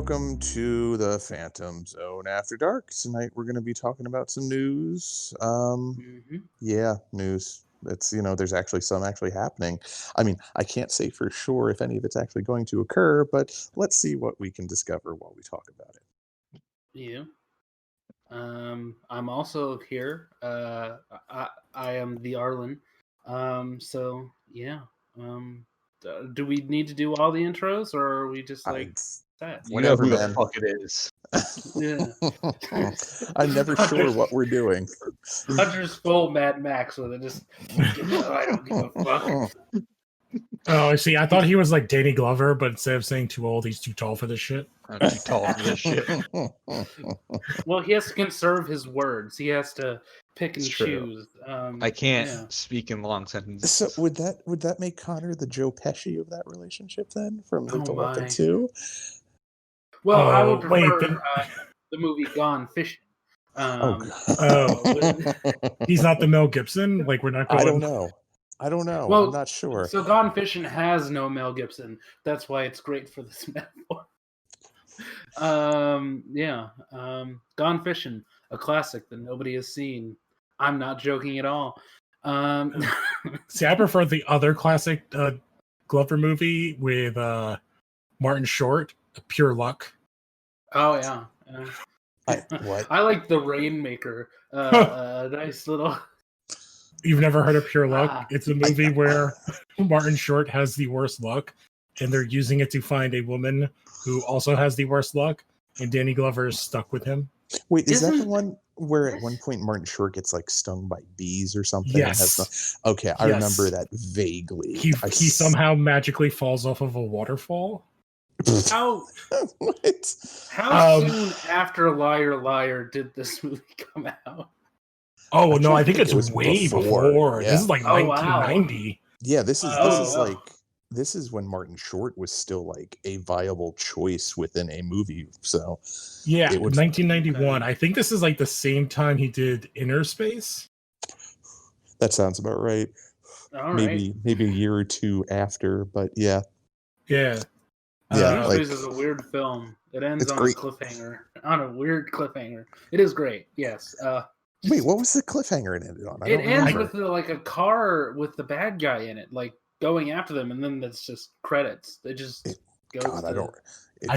welcome to the Phantom Zone After Dark. Tonight we're going to be talking about some news. Yeah, news. It's, there's actually some happening. I mean, I can't say for sure if any of it's actually going to occur, but let's see what we can discover while we talk about it. Yeah. I'm also here. I am the Arlen. So yeah. Do we need to do all the intros, or are we just like that? You know who the fuck it is. Yeah. I'm never sure what we're doing. Hunter's full Mad Max with it. Just I don't give a fuck. Oh, see, I thought he was like Danny Glover, but instead of saying too old, he's too tall for this shit. I'm too tall for this shit. Well, he has to conserve his words. He has to pick and choose. I can't speak in long sentences. So would that make Connor the Joe Pesci of that relationship then, from Lethal Weapon 2? Well, I would prefer the movie Gone Fishing. He's not the Mel Gibson. Like, we're not going. I don't know. Well, I'm not sure. So Gone Fishing has no Mel Gibson. That's why it's great for this metaphor. Gone Fishing, a classic that nobody has seen. I'm not joking at all. See, I prefer the other classic Glover movie with Martin Short, Pure Luck. Oh yeah. I like The Rainmaker. Nice little. You've never heard of Pure Luck? It's a movie where Martin Short has the worst luck, and they're using it to find a woman who also has the worst luck, and Danny Glover is stuck with him. Wait, is that the one where at one point Martin Short gets like stung by bees or something? Yes. I remember that vaguely. He somehow magically falls off of a waterfall. How soon after Liar Liar did this movie come out? Oh no, I think it was way before. Yeah. This is like 1990. Wow. Yeah, this is when Martin Short was still like a viable choice within a movie. So yeah, 1991. I think this is like the same time he did Inner Space. That sounds about right. Maybe a year or two after, but yeah. Yeah. Inner Space is a weird film. It ends on a cliffhanger. On a weird cliffhanger. It is great. Yes. Wait, what was the cliffhanger it ended on? It ends with like a car with the bad guy in it, like going after them, and then it's just credits. It just goes. God, I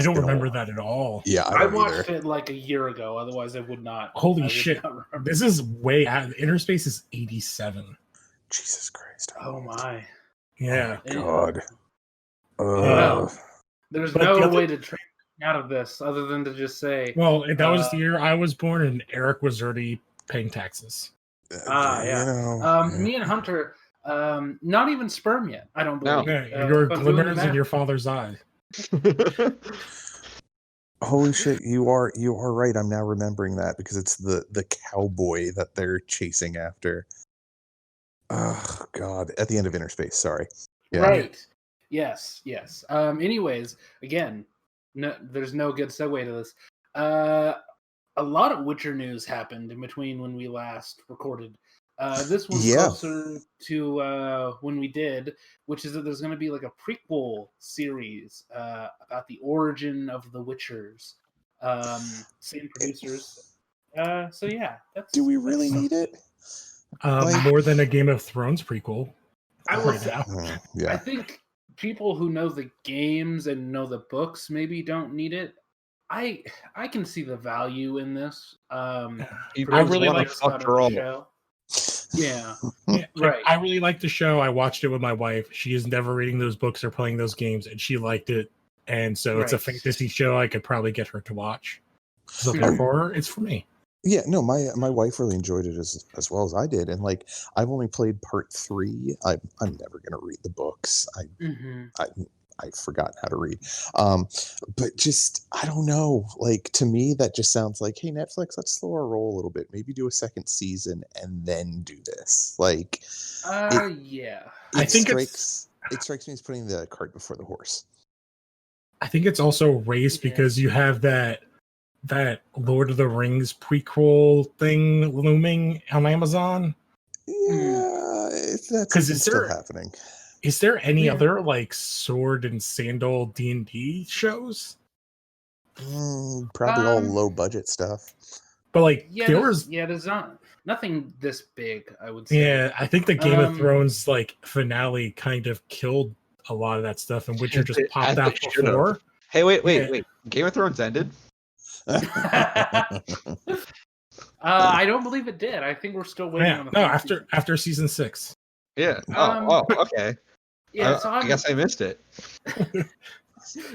don't remember that at all. Yeah, I watched it like a year ago. Otherwise, I would not. Holy shit! This is way out. Inner Space is 87. Jesus Christ! Oh my! Yeah. God. There's no way to train out of this other than to just say. Well, that was the year I was born, and Erik was already paying taxes. Me and Hunter, not even sperm yet. I don't believe. No. Your glimmers in your father's eye. Holy shit! You are right. I'm now remembering that because it's the cowboy that they're chasing after. Oh God! At the end of Inner Space. Sorry. Yeah. Right. Yes. Anyways, again, there's no good segue to this. A lot of Witcher news happened in between when we last recorded. This one's closer to when we did, which is that there's going to be like a prequel series about the origin of the Witchers. Same producers. So yeah. Do we really need it? More than a Game of Thrones prequel. I think people who know the games and know the books maybe don't need it. I can see the value in this. I really like After All. Yeah, right. I really like the show. I watched it with my wife. She is never reading those books or playing those games, and she liked it. And so it's a fantasy show I could probably get her to watch. So therefore, it's for me. Yeah, no, my wife really enjoyed it as well as I did, and like I've only played part 3. I'm never gonna read the books. I've forgotten how to read. But just, I don't know. Like, to me, that just sounds like, hey, Netflix, let's slow our roll a little bit. Maybe do a second season and then do this. Like, it strikes me as putting the cart before the horse. I think it's also race because you have that Lord of the Rings prequel thing looming on Amazon. Yeah, that's still happening. Is there any other like sword and sandal D&D shows? Probably all low budget stuff. But like, there's nothing this big, I would say. Yeah, I think the Game of Thrones like finale kind of killed a lot of that stuff, and Witcher just popped out before. Hey, wait! Game of Thrones ended. I don't believe it did. I think we're still waiting on the after season 6. Yeah. Okay. Yeah. I guess I missed it.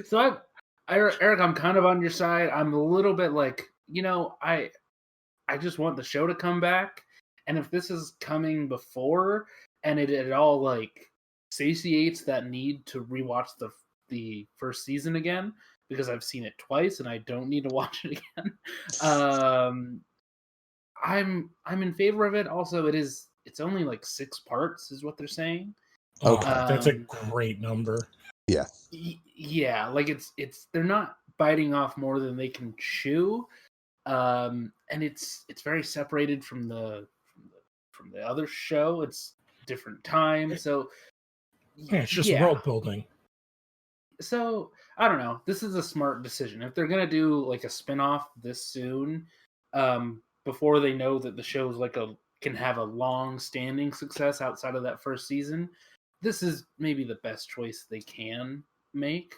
So Eric, I'm kind of on your side. I'm a little bit like, I just want the show to come back, and if this is coming before and it all like satiates that need to rewatch the first season again, because I've seen it twice and I don't need to watch it again. I'm in favor of it. Also, it's only like 6 parts is what they're saying. Okay, that's a great number. Yeah. Yeah, like it's they're not biting off more than they can chew. And it's very separated from the other show. It's different time. So it's just world building. So I don't know. This is a smart decision. If they're gonna do like a spinoff this soon, before they know that the show's can have a long-standing success outside of that first season, this is maybe the best choice they can make.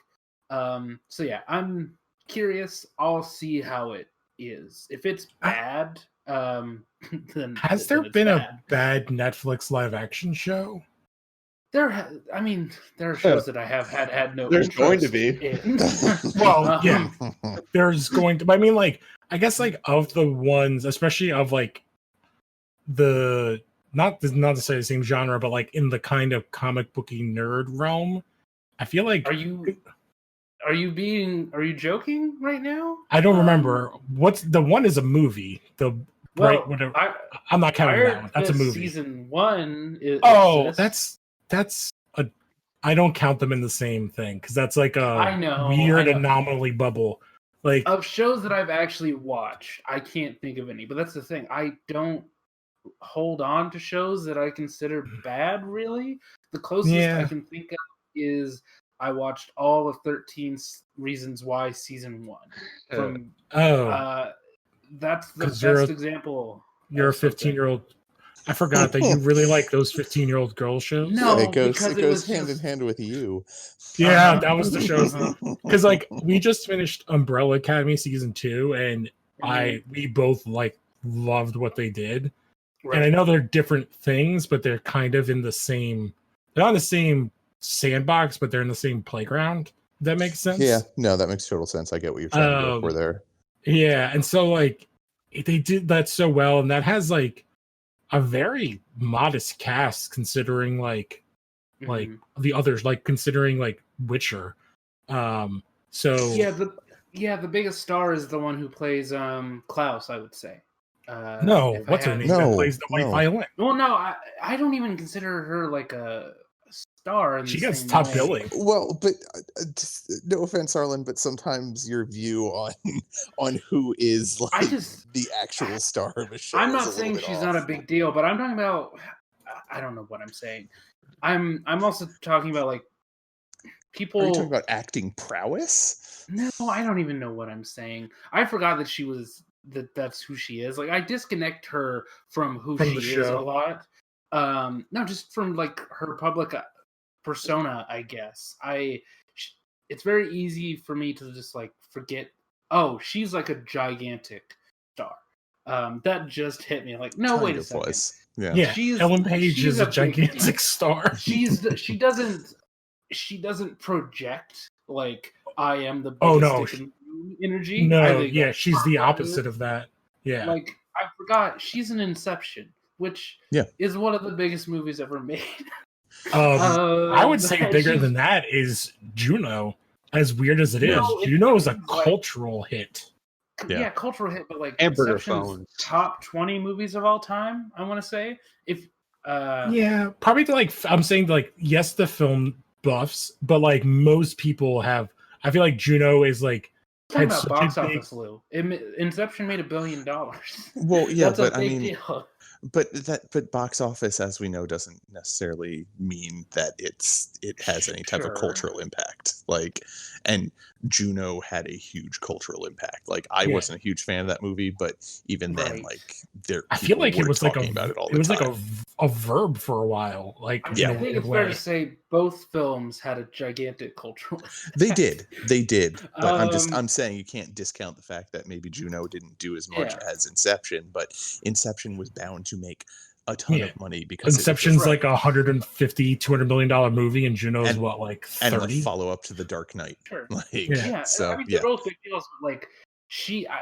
So yeah, I'm curious. I'll see how it is. If it's bad, then has there been a bad Netflix live-action show? There are shows that I have had no. There's going to be. Well, yeah, there's going to. I mean, like, I guess, like, of the ones, especially of like the not to say the same genre, but like in the kind of comic booky nerd realm, I feel like. Are you joking right now? I don't remember. What's the one is a movie. Whatever. I'm not counting that one. That's a movie. Season 1 is. Oh, that's a. I don't count them in the same thing because that's like a weird anomaly bubble. Like of shows that I've actually watched, I can't think of any. But that's the thing. I don't hold on to shows that I consider bad. Really, the closest I can think of is I watched all of 13 Reasons Why season 1. That's the best example. You're a 15-year-old. I forgot that you really like those 15-year-old girl shows. No, it goes hand in hand with you. Yeah, that was the shows. Because like we just finished Umbrella Academy season 2, and we both like loved what they did. Right. And I know they're different things, but they're kind of in the same. They're on the same sandbox, but they're in the same playground. That makes sense. Yeah, no, that makes total sense. I get what you're trying to go for there. Yeah, and so like they did that so well, and that has like a very modest cast considering like the others, like considering like Witcher. So the biggest star is the one who plays Klaus, I would say. No, what's her name? That plays the white violin. Well, no, I don't even consider her like a star. She gets top billing. Well, but no offense, Arlen, but sometimes your view on who is like the actual star of a show. I'm not saying she's not a big deal, but I'm talking about. I don't know what I'm saying. I'm also talking about like people. Are you talking about acting prowess? No, I don't even know what I'm saying. I forgot that she was that's who she is. Like I disconnect her from who she is a lot. No, just from like her public persona, I guess. It's very easy for me to just like forget. Oh, she's like a gigantic star. That just hit me. Like, no, wait a second. Yeah. Ellen Page is a gigantic star. She doesn't project like I am the biggest energy. No, she's the opposite of that. Yeah. Like I forgot she's an Inception, which is one of the biggest movies ever made. I would say bigger than that is Juno. As weird as it is, Juno is a cultural hit. Yeah, cultural hit, but like Hamburger Inception's phones. top 20 movies of all time. I want to say probably like I'm saying like yes, the film buffs, but like most people have. I feel like Juno is like. Talking about box office, Lou. Inception made $1 billion. Well, yeah, that's a big deal. But box office, as we know, doesn't necessarily mean that it has any type of cultural impact. Like, and Juno had a huge cultural impact. Like, I wasn't a huge fan of that movie, but even then, like, I feel like it was like a verb for a while. Like, I think it's fair to say both films had a gigantic cultural impact. They did. But I'm saying you can't discount the fact that maybe Juno didn't do as much as Inception, but Inception was bound to make a ton of money because Inception's like $150-200 million movie, and Juno's like 30? And a follow up to The Dark Knight. Sure. So I mean, they're both big deals. Like,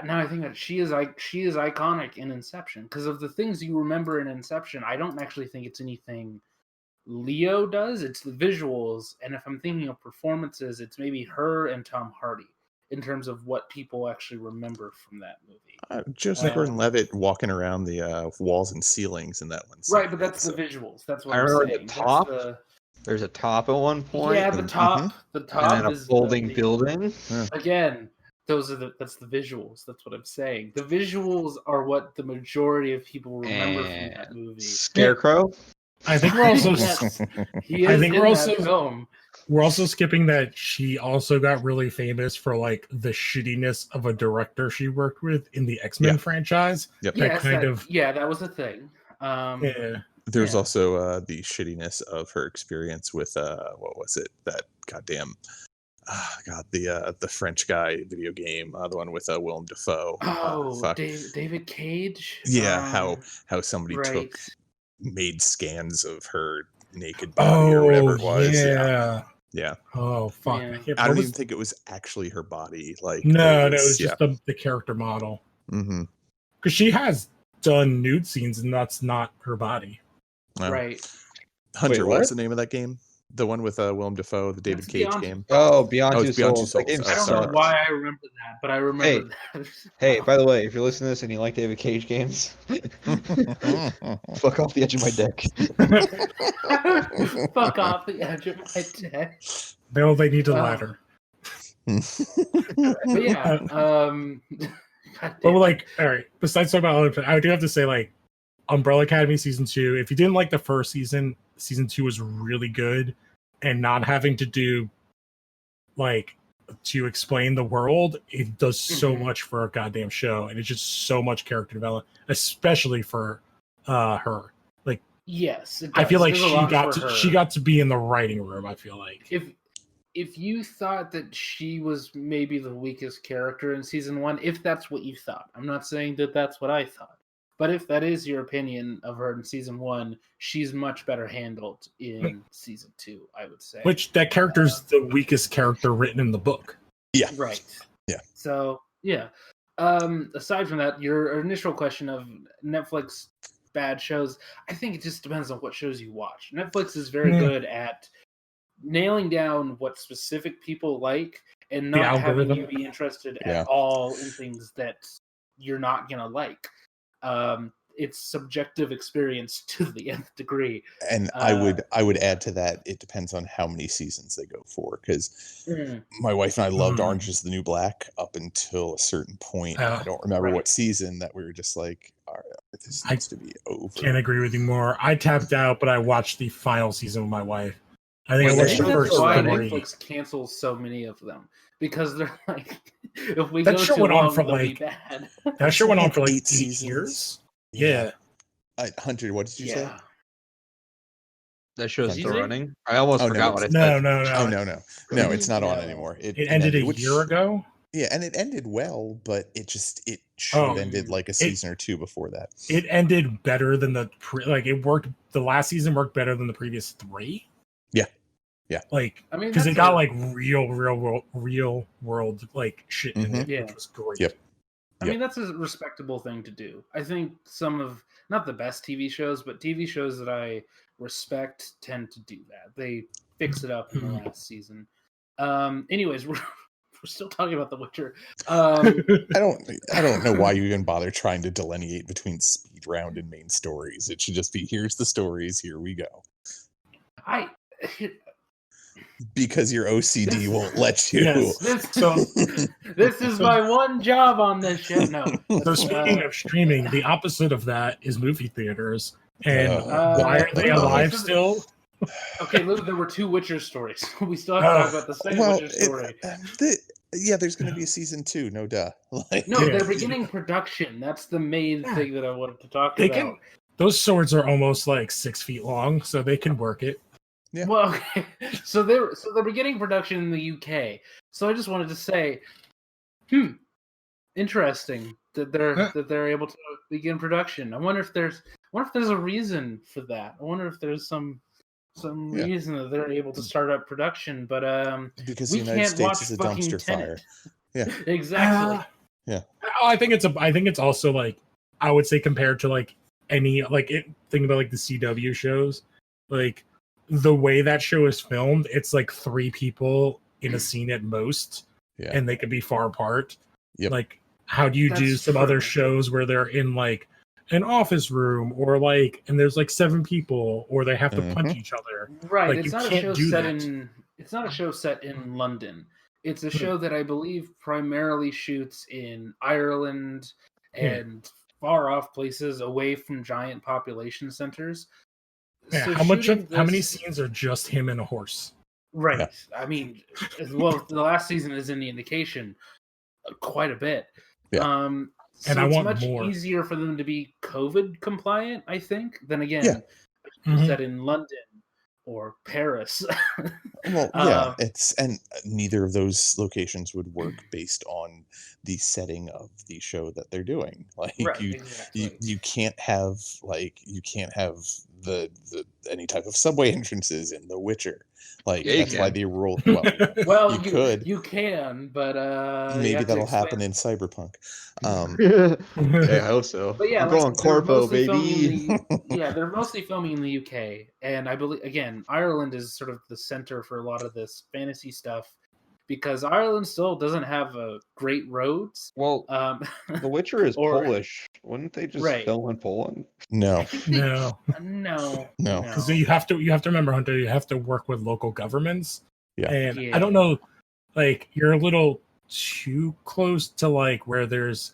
now I think that she is iconic in Inception because of the things you remember in Inception. I don't actually think it's anything Leo does. It's the visuals, and if I'm thinking of performances, it's maybe her and Tom Hardy in terms of what people actually remember from that movie. Joseph Gordon-Levitt walking around the walls and ceilings in that one. Right, but that's the visuals. That's what I I'm remember saying. the top. There's a top at one point. Yeah, the top. The top and then a folding building. Again, that's the visuals. That's what I'm saying. The visuals are what the majority of people remember from that movie. Scarecrow. I think we're also. Film. We're also skipping that she also got really famous for like the shittiness of a director she worked with in the X-Men franchise. Yep. That was a thing. There's also the shittiness of her experience with what was it? That goddamn the French guy video game, the one with Willem Dafoe. David Cage. Yeah, how somebody made scans of her naked body or whatever it was. Yeah. Oh fuck! Yeah. I don't even think it was actually her body. Like, no, it was just the character model. Mm-hmm. Because she has done nude scenes, and that's not her body. Right. Hunter, what's the name of that game? The one with Willem Dafoe, the David Cage game. Oh, Beyond Two Souls. I don't know why I remember that, but I remember that. Hey, by the way, if you're listening to this and you like David Cage games, fuck off the edge of my dick. Fuck off the edge of my dick. No, they need a ladder. But yeah, but like, all right. Besides talking about, I do have to say, like, Umbrella Academy season 2. If you didn't like the first season, season 2 was really good, and not having to do like to explain the world, it does so much for a goddamn show, and it's just so much character development, especially for her. Like, yes, I feel like she got to be in the writing room. I feel like if you thought that she was maybe the weakest character in season 1, if that's what you thought, I'm not saying that that's what I thought. But if that is your opinion of her in season 1, she's much better handled in season 2, I would say. Which that character's the weakest character written in the book. Yeah. Right. Yeah. So, yeah. Aside from that, your initial question of Netflix bad shows, I think it just depends on what shows you watch. Netflix is very good at nailing down what specific people like and not having you be interested at all in things that you're not going to like. It's subjective experience to the nth degree. And I would add to that, it depends on how many seasons they go for, because my wife and I loved Orange is the New Black up until a certain point. I don't remember what season that we were just like, all right, this needs to be over. Can't agree with you more. I tapped out, but I watched the final season with my wife. I think I watched the first why 3. Netflix cancels so many of them, because they're like, if we that go sure too went long, on for they'll be like bad. that sure went on for like 8 years. Yeah. Hunter, what did you say? That show's still running. I almost forgot what I said. No, it's not on anymore. It ended a year ago. Yeah, and it ended well, but it should have ended like a season or 2 before that. It ended better than it worked. The last season worked better than the previous 3. Yeah. Like, I mean, because it got like real world like shit in it, which was great. Yep. I mean, that's a respectable thing to do. I think some of, not the best TV shows, but TV shows that I respect tend to do that. They fix it up in the last season. Anyways, we're still talking about The Witcher. I don't know why you even bother trying to delineate between speed round and main stories. It should just be, here's the stories, here we go. because your OCD won't let you. Yes. This is my one job on this shit. No. So speaking of streaming, the opposite of that is movie theaters. And why are they alive still? Okay, Lou, there were 2 Witcher stories. We still have to talk about the second Witcher story. There's going to be a season 2, no duh. They're beginning production. That's the main thing that I wanted to talk about. Those swords are almost like 6 feet long, so they can work it. Yeah. Well, okay. So they're beginning production in the UK. So I just wanted to say, interesting that they're able to begin production. I wonder if there's a reason for that. I wonder if there's some reason that they're able to start up production, but because the United States is a dumpster fire. Yeah, exactly. I think it's also like, I would say, compared to like any think about like the CW shows, like the way that show is filmed, it's like 3 people in a scene at most, and they could be far apart. Yep. Like, how do you do some other shows where they're in like an office room, or like, and there's like 7 people, or they have to punch each other? Right. Like, it's not a show set in London. It's a show that I believe primarily shoots in Ireland and far off places away from giant population centers. Yeah, So how many scenes are just him and a horse? Right. Yeah. I mean, well, the last season is any indication, quite a bit. Yeah. So and I want much more. easier for them to be COVID compliant, I think, than again, set in London or Paris. Well, and neither of those locations would work based on the setting of the show that they're doing. Like, you can't have the any type of subway entrances in The Witcher. Like, that's why the rule. Well, you can, but maybe that'll happen in Cyberpunk. I hope so. But yeah, I'm going Corpo, baby. They're mostly filming in the UK, and I believe again Ireland is sort of the center for a lot of this fantasy stuff, because Ireland still doesn't have great roads. Well, The Witcher is Polish. Wouldn't they just film in Poland? No. Because you have to remember, Hunter, you have to work with local governments. Yeah. And I don't know, like, you're a little too close to like where there's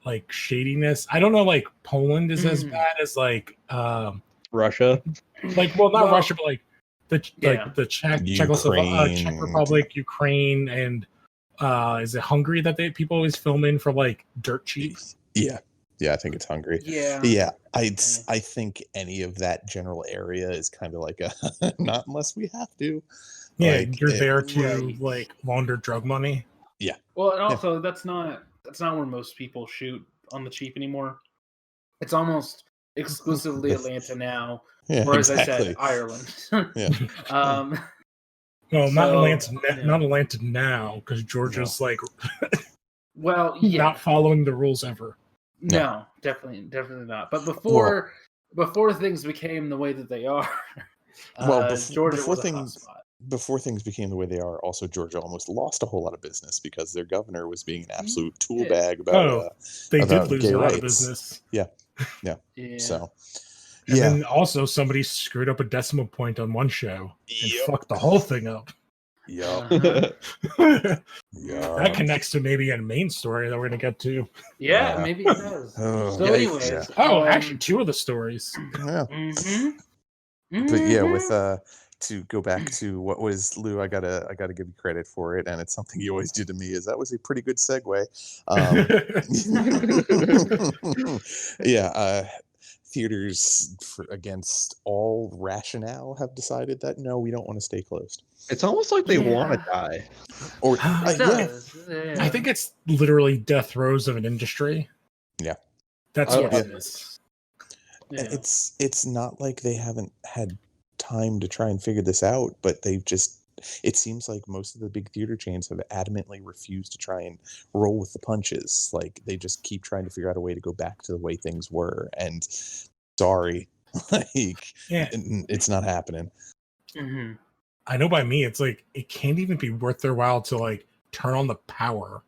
like shadiness. I don't know, like Poland is as bad as like Russia. Like, well, not Russia, but like the Czech Republic, Ukraine, and is it Hungary that people always film in for like dirt cheap? Yeah, I think it's Hungary. Yeah. I think any of that general area is kind of like a not unless we have to. Yeah, like, you're there to like launder drug money. Yeah. Well, and also that's not where most people shoot on the cheap anymore. It's almost exclusively Atlanta now. Yeah, or as I said, Ireland. Well, not Atlanta now, because Georgia's like not following the rules ever. No, definitely not. But before things became the way that they are, Georgia was a hot spot. Before things became the way they are, also Georgia almost lost a whole lot of business because their governor was being an absolute tool bag about they did lose gay a lot rights. of business. Yeah. So, and then also somebody screwed up a decimal point on one show and fucked the whole thing up. Yeah. That connects to maybe a main story that we're going to get to. Yeah, maybe it does. Anyways. Actually, 2 of the stories. Yeah. But yeah, with to go back to what was Lou, I gotta give you credit for it, and it's something you always do to me. Is that was a pretty good segue. Theaters, against all rationale, have decided that no, we don't want to stay closed. It's almost like they want to die. Or I think it's literally death throes of an industry. Yeah, that's what it is. Yeah. It's not like they haven't had time to try and figure this out, but they've just, it seems like most of the big theater chains have adamantly refused to try and roll with the punches. Like, they just keep trying to figure out a way to go back to the way things were, and sorry, it's not happening. I know by me, it's like it can't even be worth their while to like turn on the power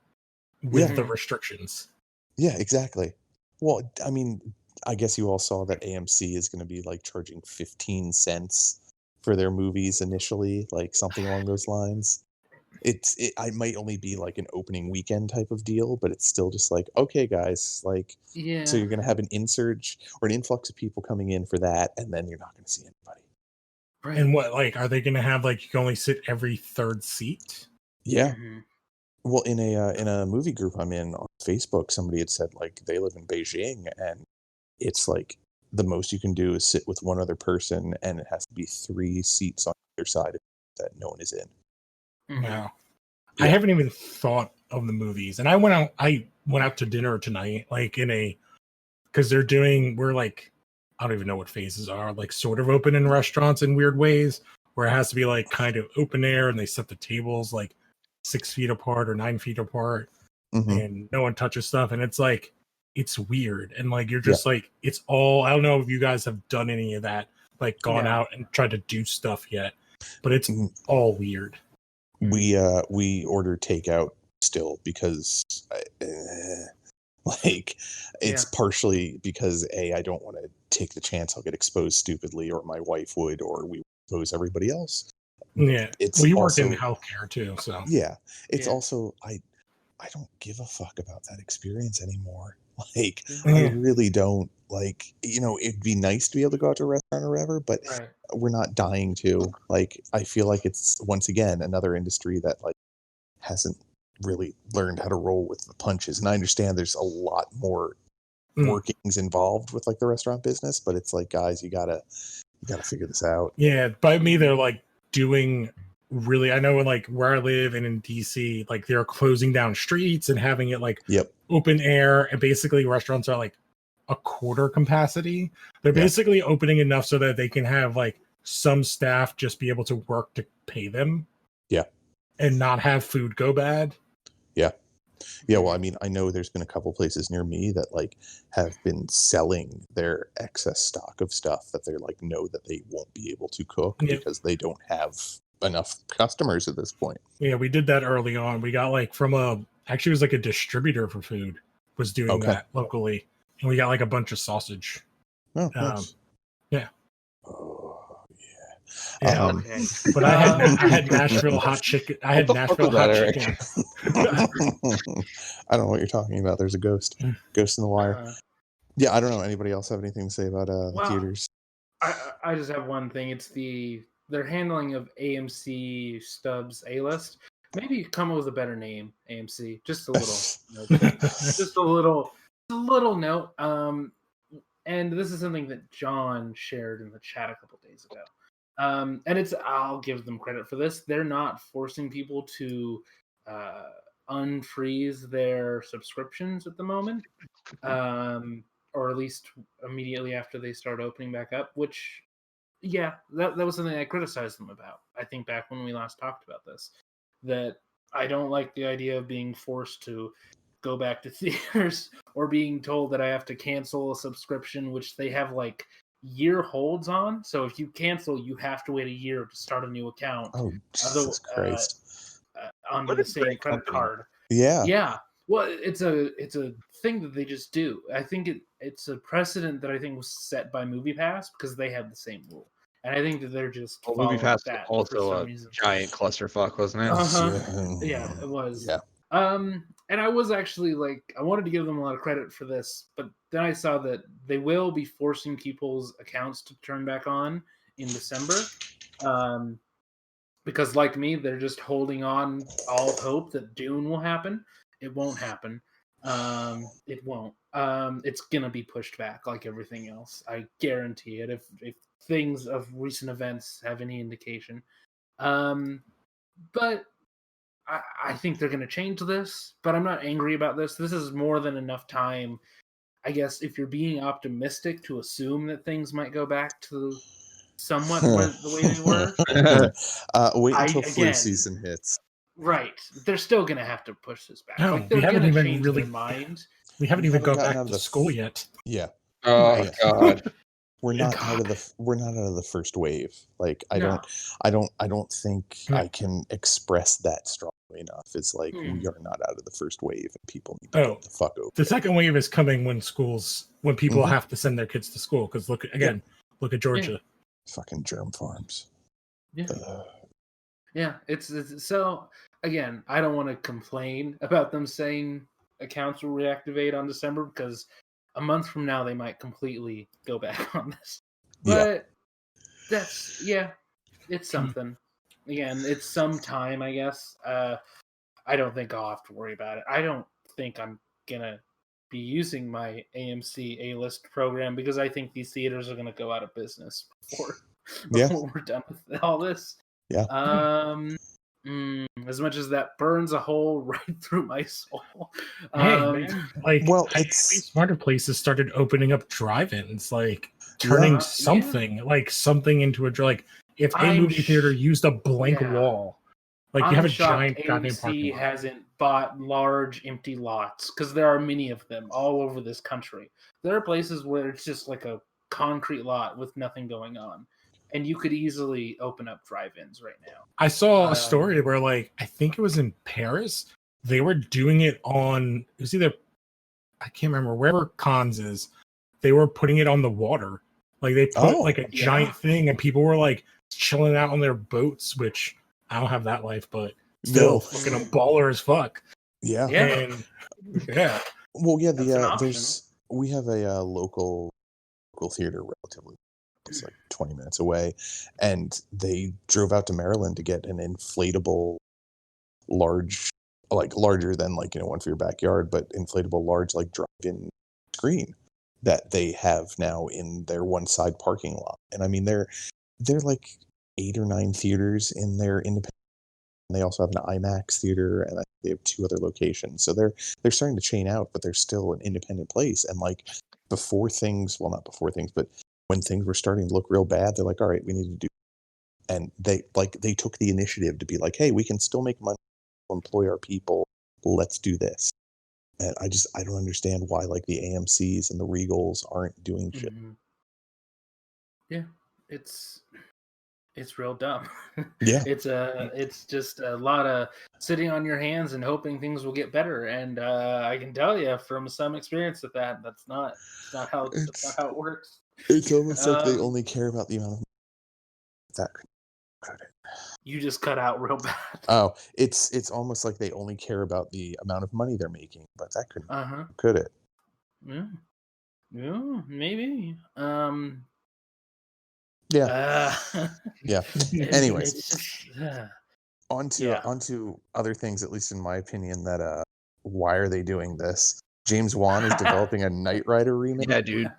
with the restrictions. Yeah, exactly. Well, I mean, I guess you all saw that AMC is going to be like charging 15 cents for their movies initially, like something along those lines. I might only be like an opening weekend type of deal, but it's still just like, okay, guys, like, so you're gonna have an insurge or an influx of people coming in for that, and then you're not gonna see anybody. Right. And what, like, are they gonna have like you can only sit every third seat? Yeah. Well, in a movie group I'm in on Facebook, somebody had said like they live in Beijing, and it's like the most you can do is sit with one other person, and it has to be 3 seats on either side that no one is in. Wow. Yeah. I haven't even thought of the movies, and I went out to dinner tonight, like because we're like, I don't even know what phases are, like sort of open in restaurants in weird ways, where it has to be like kind of open air, and they set the tables like 6 feet apart or 9 feet apart, and no one touches stuff, and it's like, it's weird, and like you're just like, it's all, I don't know if you guys have done any of that, like gone out and tried to do stuff yet, but it's all weird. We order takeout still because it's partially because I don't want to take the chance I'll get exposed stupidly, or my wife would, or we expose everybody else. Yeah, you work in healthcare too, so it's also I don't give a fuck about that experience anymore. Like, I really don't. Like, it'd be nice to be able to go out to a restaurant or whatever, but we're not dying to. Like, I feel like it's, once again, another industry that, like, hasn't really learned how to roll with the punches. And I understand there's a lot more workings involved with, like, the restaurant business, but it's like, guys, you gotta figure this out. Yeah, by me, they're, like, doing really, I know, like, where I live and in DC, like, they're closing down streets and having it, like, open air, and basically restaurants are, like, a quarter capacity. They're basically opening enough so that they can have like some staff just be able to work to pay them. Yeah. And not have food go bad. Yeah. Yeah. Well, I mean, I know there's been a couple places near me that like have been selling their excess stock of stuff that they're like, know that they won't be able to cook because they don't have enough customers at this point. Yeah. We did that early on. We got like actually it was like a distributor for food was doing that locally. And we got like a bunch of sausage. Oh, nice. Yeah. Oh, yeah. Okay. But I had Nashville hot chicken. I had Nashville hot chicken. I don't know what you're talking about. There's a ghost. Ghost in the wire. Yeah, I don't know. Anybody else have anything to say about the theaters? I just have one thing. It's their handling of AMC Stubbs A-List. Maybe come up with a better name, AMC. Just a little. Just a little note, and this is something that John shared in the chat a couple days ago, and I'll give them credit for this. They're not forcing people to unfreeze their subscriptions at the moment, or at least immediately after they start opening back up, which that was something I criticized them about. I think back when we last talked about this, that I don't like the idea of being forced to go back to theaters or being told that I have to cancel a subscription, which they have like year holds on. So if you cancel, you have to wait a year to start a new account. Oh, Jesus Christ. Under the same credit card. Yeah. Yeah. Well, it's a thing that they just do. I think it's a precedent that I think was set by MoviePass because they had the same rule. And I think that they're just MoviePass that also a giant clusterfuck, wasn't it? Yeah, it was. Yeah. And I was actually like, I wanted to give them a lot of credit for this, but then I saw that they will be forcing people's accounts to turn back on in December. Because like me, they're just holding on all hope that Dune will happen. It won't happen. It won't. It's gonna be pushed back like everything else. I guarantee it. If things of recent events have any indication. But I think they're going to change this, but I'm not angry about this. This is more than enough time, I guess, if you're being optimistic, to assume that things might go back to somewhat the way they were. Wait until flu season hits. Right. They're still going to have to push this back. No, like, they're going to change their mind. We haven't even gone back to school yet. Yeah. Oh, God. We're not out of the first wave. Like I don't think I can express that strongly enough. It's like we are not out of the first wave, and people need to get the fuck over. The second wave is coming when people have to send their kids to school. Because look at Georgia. Fucking germ farms. Yeah. Yeah, it's so again, I don't want to complain about them saying accounts will reactivate on December because a month from now they might completely go back on this. But that's it's something. Again, it's some time, I guess. I don't think I'll have to worry about it. I don't think I'm gonna be using my AMC A-list program because I think these theaters are gonna go out of business before we're done with all this. Yeah. As much as that burns a hole right through my soul. Hey, man, like, these smarter places started opening up drive-ins, like turning something into a like. If a movie theater used a blank wall, like you have a giant goddamn parking lot. Hasn't bought large empty lots because there are many of them all over this country. There are places where it's just like a concrete lot with nothing going on. And you could easily open up drive-ins right now. I saw a story where, like, I think it was in Paris. They were doing it on, it was either, I can't remember, wherever Cannes is. They were putting it on the water. Like, they put, like, a giant thing, and people were, like, chilling out on their boats, which I don't have that life, but still fucking a baller as fuck. Yeah. And, well, yeah, we have a local theater relatively. It's like 20 minutes away, and they drove out to Maryland to get an inflatable larger than one for your backyard, but inflatable large drive-in screen that they have now in their one side parking lot. And I mean they're like 8 or 9 theaters in their independent, and they also have an IMAX theater, and they have 2 other locations. So they're starting to chain out, but they're still an independent place. And like not before things, but when things were starting to look real bad, they're like, all right, we need to do. And they took the initiative to be like, hey, we can still make money, employ our people. Let's do this. And I don't understand why like the AMCs and the Regals aren't doing shit. Yeah, it's real dumb. Yeah, it's just a lot of sitting on your hands and hoping things will get better. And I can tell you from some experience with that's not how it works. It's almost like they only care about the amount of that credit. You just cut out real bad. Oh, it's almost like they only care about the amount of money they're making, but that could it? Yeah, maybe. Yeah. Yeah. Anyways, it's just, onto other things, at least in my opinion, that why are they doing this? James Wan is developing a Knight Rider remake. Yeah, dude.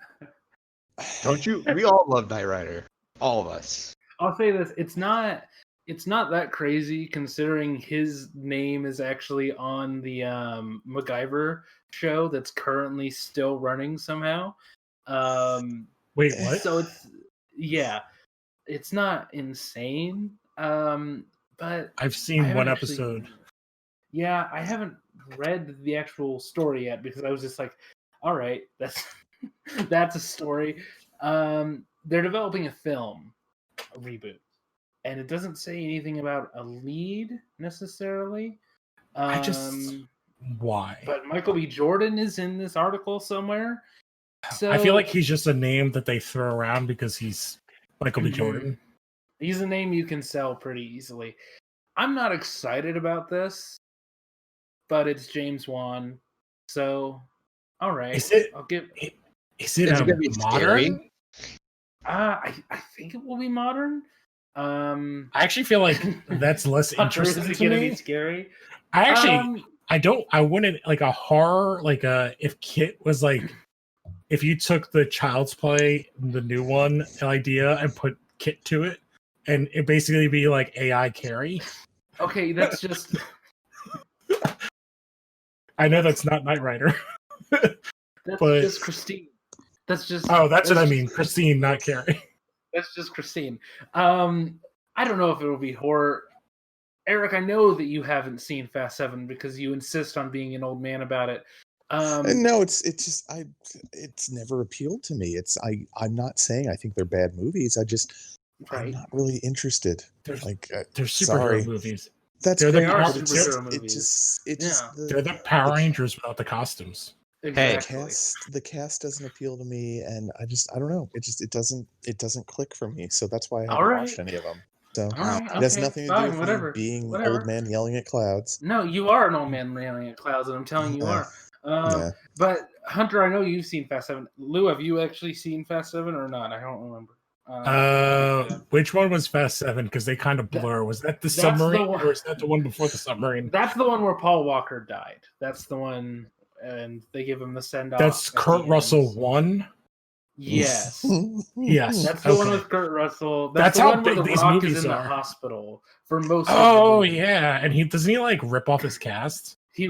Don't you? We all love Knight Rider. All of us. I'll say this: it's not that crazy considering his name is actually on the MacGyver show that's currently still running somehow. Wait, what? So it's not insane. But I've seen one episode. Yeah, I haven't read the actual story yet because I was just like, all right, that's a story. They're developing a reboot, and it doesn't say anything about a lead necessarily. Why? But Michael B. Jordan is in this article somewhere. So I feel like he's just a name that they throw around because he's Michael B. Jordan. He's a name you can sell pretty easily. I'm not excited about this, but it's James Wan, so all right. Is it gonna be modern? I think it will be modern. I actually feel like that's less interesting to me. Be scary. I wouldn't like a horror, like if Kit was like, if you took the Child's Play, the new one idea, and put Kit to it, and it basically be like AI Carrie. Okay, that's just. I know that's not Knight Rider. That's just Christine. That's what I mean. Christine, not Carrie. That's just Christine. I don't know if it'll be horror. Eric, I know that you haven't seen Fast 7 because you insist on being an old man about it. No, it's never appealed to me. I'm not saying I think they're bad movies. I'm not really interested. They're superhero superhero movies. They're the superhero movies. They're the Power Rangers without the costumes. Exactly. The cast doesn't appeal to me, and I don't know. It doesn't click for me. So that's why I haven't watched any of them. So All right, it has okay, nothing to do fine, with whatever, you being an whatever. old man yelling at clouds. No, you are an old man yelling at clouds, and I'm telling you Yeah. are. But Hunter, I know you've seen Fast 7. Lou, have you actually seen Fast 7 or not? I don't remember. Which one was Fast 7? Because they kind of blur. Was that the that's submarine, the one- or is that the one before the submarine? That's the one where Paul Walker died. That's the one, and they give him the send off. That's Kurt Russell 1. Yes. Yes, That's the one with Kurt Russell. That's the how one where big the these Rock movies is in are. the hospital for most of Oh the movie. yeah, and he doesn't he like rip off his cast? He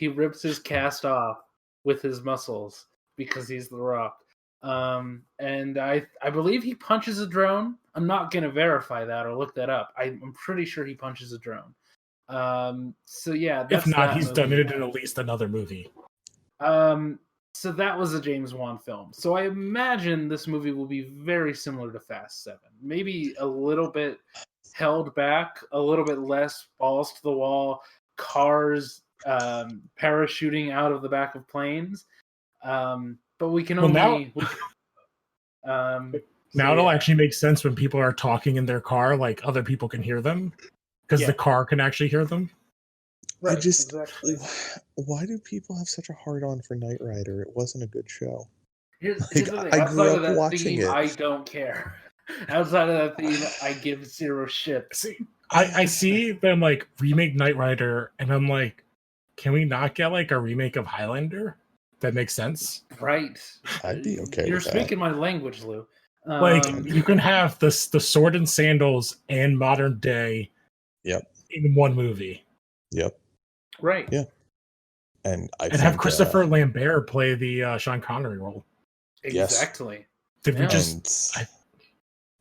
rips his cast off with his muscles because he's the Rock. And I believe he punches a drone. I'm not gonna verify that or look that up. I'm pretty sure he punches a drone. So yeah, that's If not, that he's movie. done it in at least another movie. So that was a James Wan film. So I imagine this movie will be very similar to Fast 7. Maybe a little bit held back, a little bit less balls to the wall, cars parachuting out of the back of planes. But we can only... Now it'll actually make sense when people are talking in their car, like other people can hear them, because the car can actually hear them. Right, exactly. Why do people have such a hard on for Knight Rider? It wasn't a good show. Here's the thing. I grew up watching it. I don't care. Outside of that theme, I give zero shit. See, I see them like remake Knight Rider, and I'm like, can we not get like a remake of Highlander? That makes sense, right? I'd be okay. You're speaking my language, Lou. Like you can have the sword and sandals and modern day, in one movie. Yep. Right. Yeah. And have Christopher Lambert play the Sean Connery role. Exactly. Did we just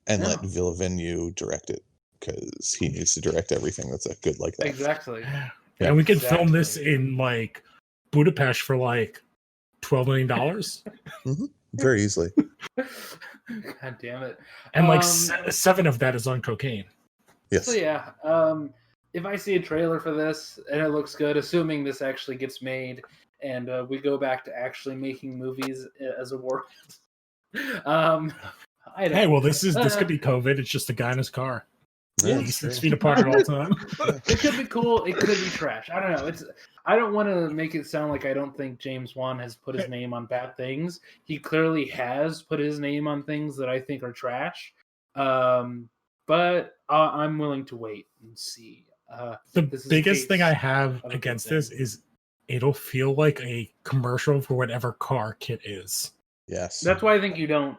let Villeneuve direct it, because he needs to direct everything that's good like that. Exactly. Yeah. And we could film this in like Budapest for like $12 million. Very easily. God damn it. And like 7 of that is on cocaine. Yes. So yeah, if I see a trailer for this and it looks good, assuming this actually gets made and we go back to actually making movies as a world. Hey, well, this could be COVID. It's just a guy in his car. Yeah, He's 6 feet apart at all time. It could be cool. It could be trash. I don't know. I don't want to make it sound like I don't think James Wan has put his name on bad things. He clearly has put his name on things that I think are trash. But I'm willing to wait and see. The biggest thing I have against this is it'll feel like a commercial for whatever car Kit is. Yes. That's why I think you don't.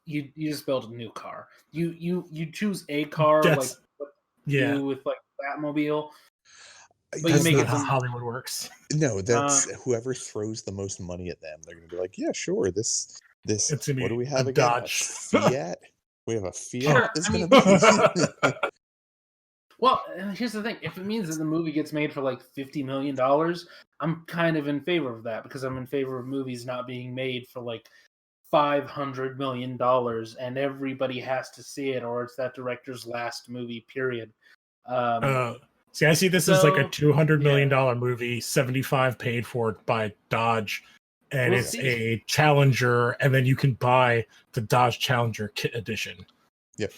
You just build a new car. You choose a car like what you do with like Batmobile. But that's you make not it how Hollywood works. No, that's whoever throws the most money at them. They're going to be like, yeah, sure. This. What do we have again? Dodge. Fiat. We have a Fiat. Sure, It's going to be. Well, here's the thing. If it means that the movie gets made for like $50 million, I'm kind of in favor of that because I'm in favor of movies not being made for like $500 million and everybody has to see it or it's that director's last movie, period. See, I see this as like a $200 million movie, 75 paid for by Dodge, and it's a Challenger, and then you can buy the Dodge Challenger Kit Edition. Yep.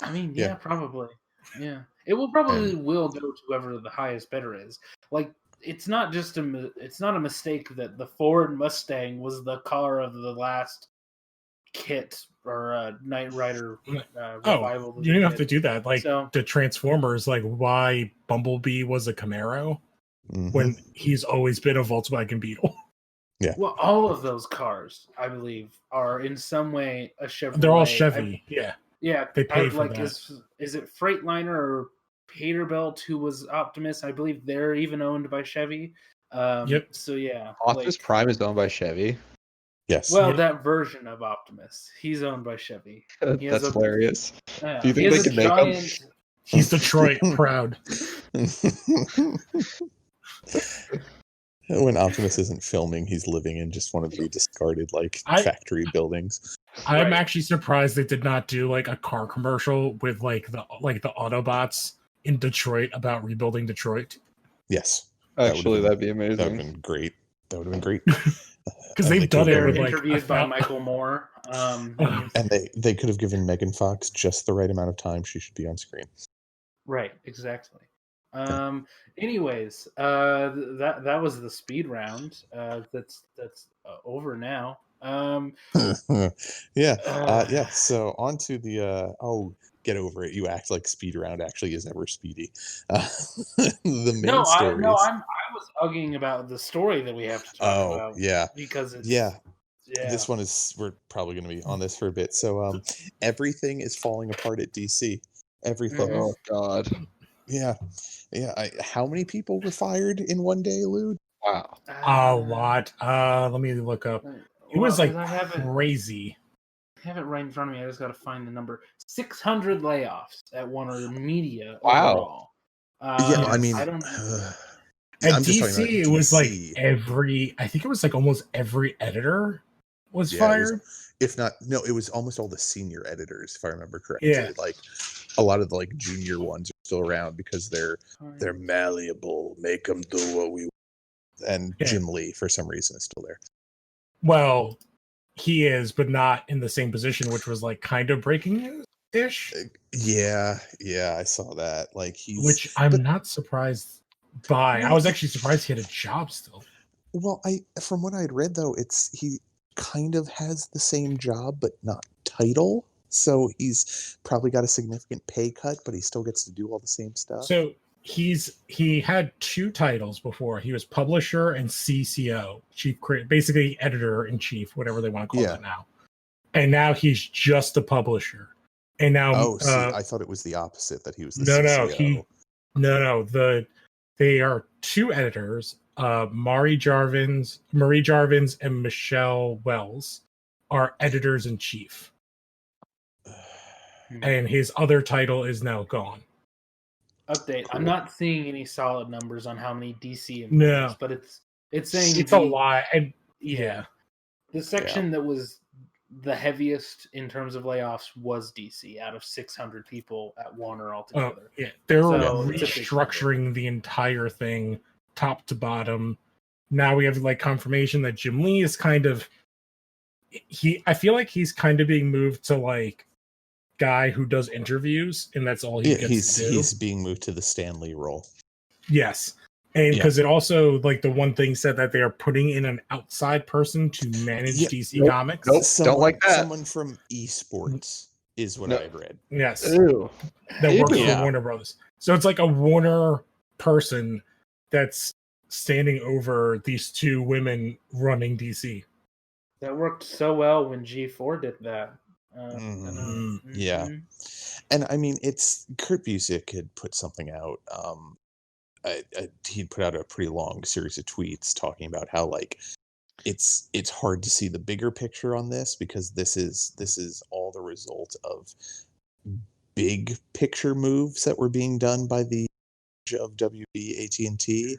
I mean, yeah, probably. Yeah. It will probably will go to whoever the highest bidder is. Like, it's not just it's not a mistake that the Ford Mustang was the car of the last Kit or Knight Rider revival. You don't have to do that. Like the Transformers, like why Bumblebee was a Camaro when he's always been a Volkswagen Beetle. Yeah. Well, all of those cars, I believe, are in some way a Chevrolet. They're all Chevy. Yeah. They paid for that. Is it Freightliner or Peterbilt who was Optimus? I believe they're even owned by Chevy. Yep. So yeah, Optimus Prime is owned by Chevy. Yes. Well, that version of Optimus, he's owned by Chevy. That's hilarious. Yeah, Do you think they can make him? He's Detroit proud. When Optimus isn't filming, he's living in just one of the discarded factory buildings. I'm actually surprised they did not do like a car commercial with like the Autobots in Detroit about rebuilding Detroit. Yes. Actually, that'd be amazing. That would have been great. Because they've done it with interviewed by Michael Moore. And they could have given Megan Fox just the right amount of time she should be on screen. Right, exactly. Anyways, that was the speed round. That's over now. Yeah. So on to the get over it. You act like speed round actually is ever speedy. The main stories. I was hugging about the story that we have to talk about. Yeah. Because it's This one we're probably going to be on this for a bit. So everything is falling apart at DC. Everything. Oh God. Yeah. How many people were fired in one day, Lude? Wow. A lot. Let me look up. It was like crazy. I have it right in front of me. I just got to find the number. 600 layoffs at Warner Media Wow. overall. I mean, I don't. At DC, it was like I think it was like almost every editor was fired. It was almost all the senior editors, if I remember correctly. Yeah. Like a lot of the like junior ones are still around because they're malleable, make them do what we want. And Jim Lee, for some reason, is still there. Well, he is, but not in the same position, which was like kind of breaking news-ish. Yeah, I saw that. Like which I'm not surprised by. I was actually surprised he had a job still. Well, from what I'd read though, he kind of has the same job but not title. So he's probably got a significant pay cut, but he still gets to do all the same stuff. So he had two titles before. He was publisher and CCO, basically editor in chief, whatever they want to call it now. And now he's just a publisher. And now I thought it was the opposite, that he was the CCO. No. They are two editors. Marie Jarvins and Michelle Wells are editors in chief. And his other title is now gone. Update. Cool. I'm not seeing any solid numbers on how many DC employees, but it's saying it's a lot. And the section that was the heaviest in terms of layoffs was DC, out of 600 people at Warner altogether. They're restructuring the entire thing, top to bottom. Now we have like confirmation that Jim Lee is kind of I feel like he's kind of being moved to like guy who does interviews, and that's all he gets to do. He's being moved to the Stan Lee role. Yes. And because it also, like, the one thing said that they are putting in an outside person to manage DC Comics. Nope, don't like that. Someone from esports is what I had read. Yes. Ew. That works for Warner Brothers. So it's like a Warner person that's standing over these two women running DC. That worked so well when G4 did that. Yeah. And I mean, Kurt Busiek had put something out. He'd put out a pretty long series of tweets talking about how like it's hard to see the bigger picture on this, because this is all the result of big picture moves that were being done by the of WB AT&T,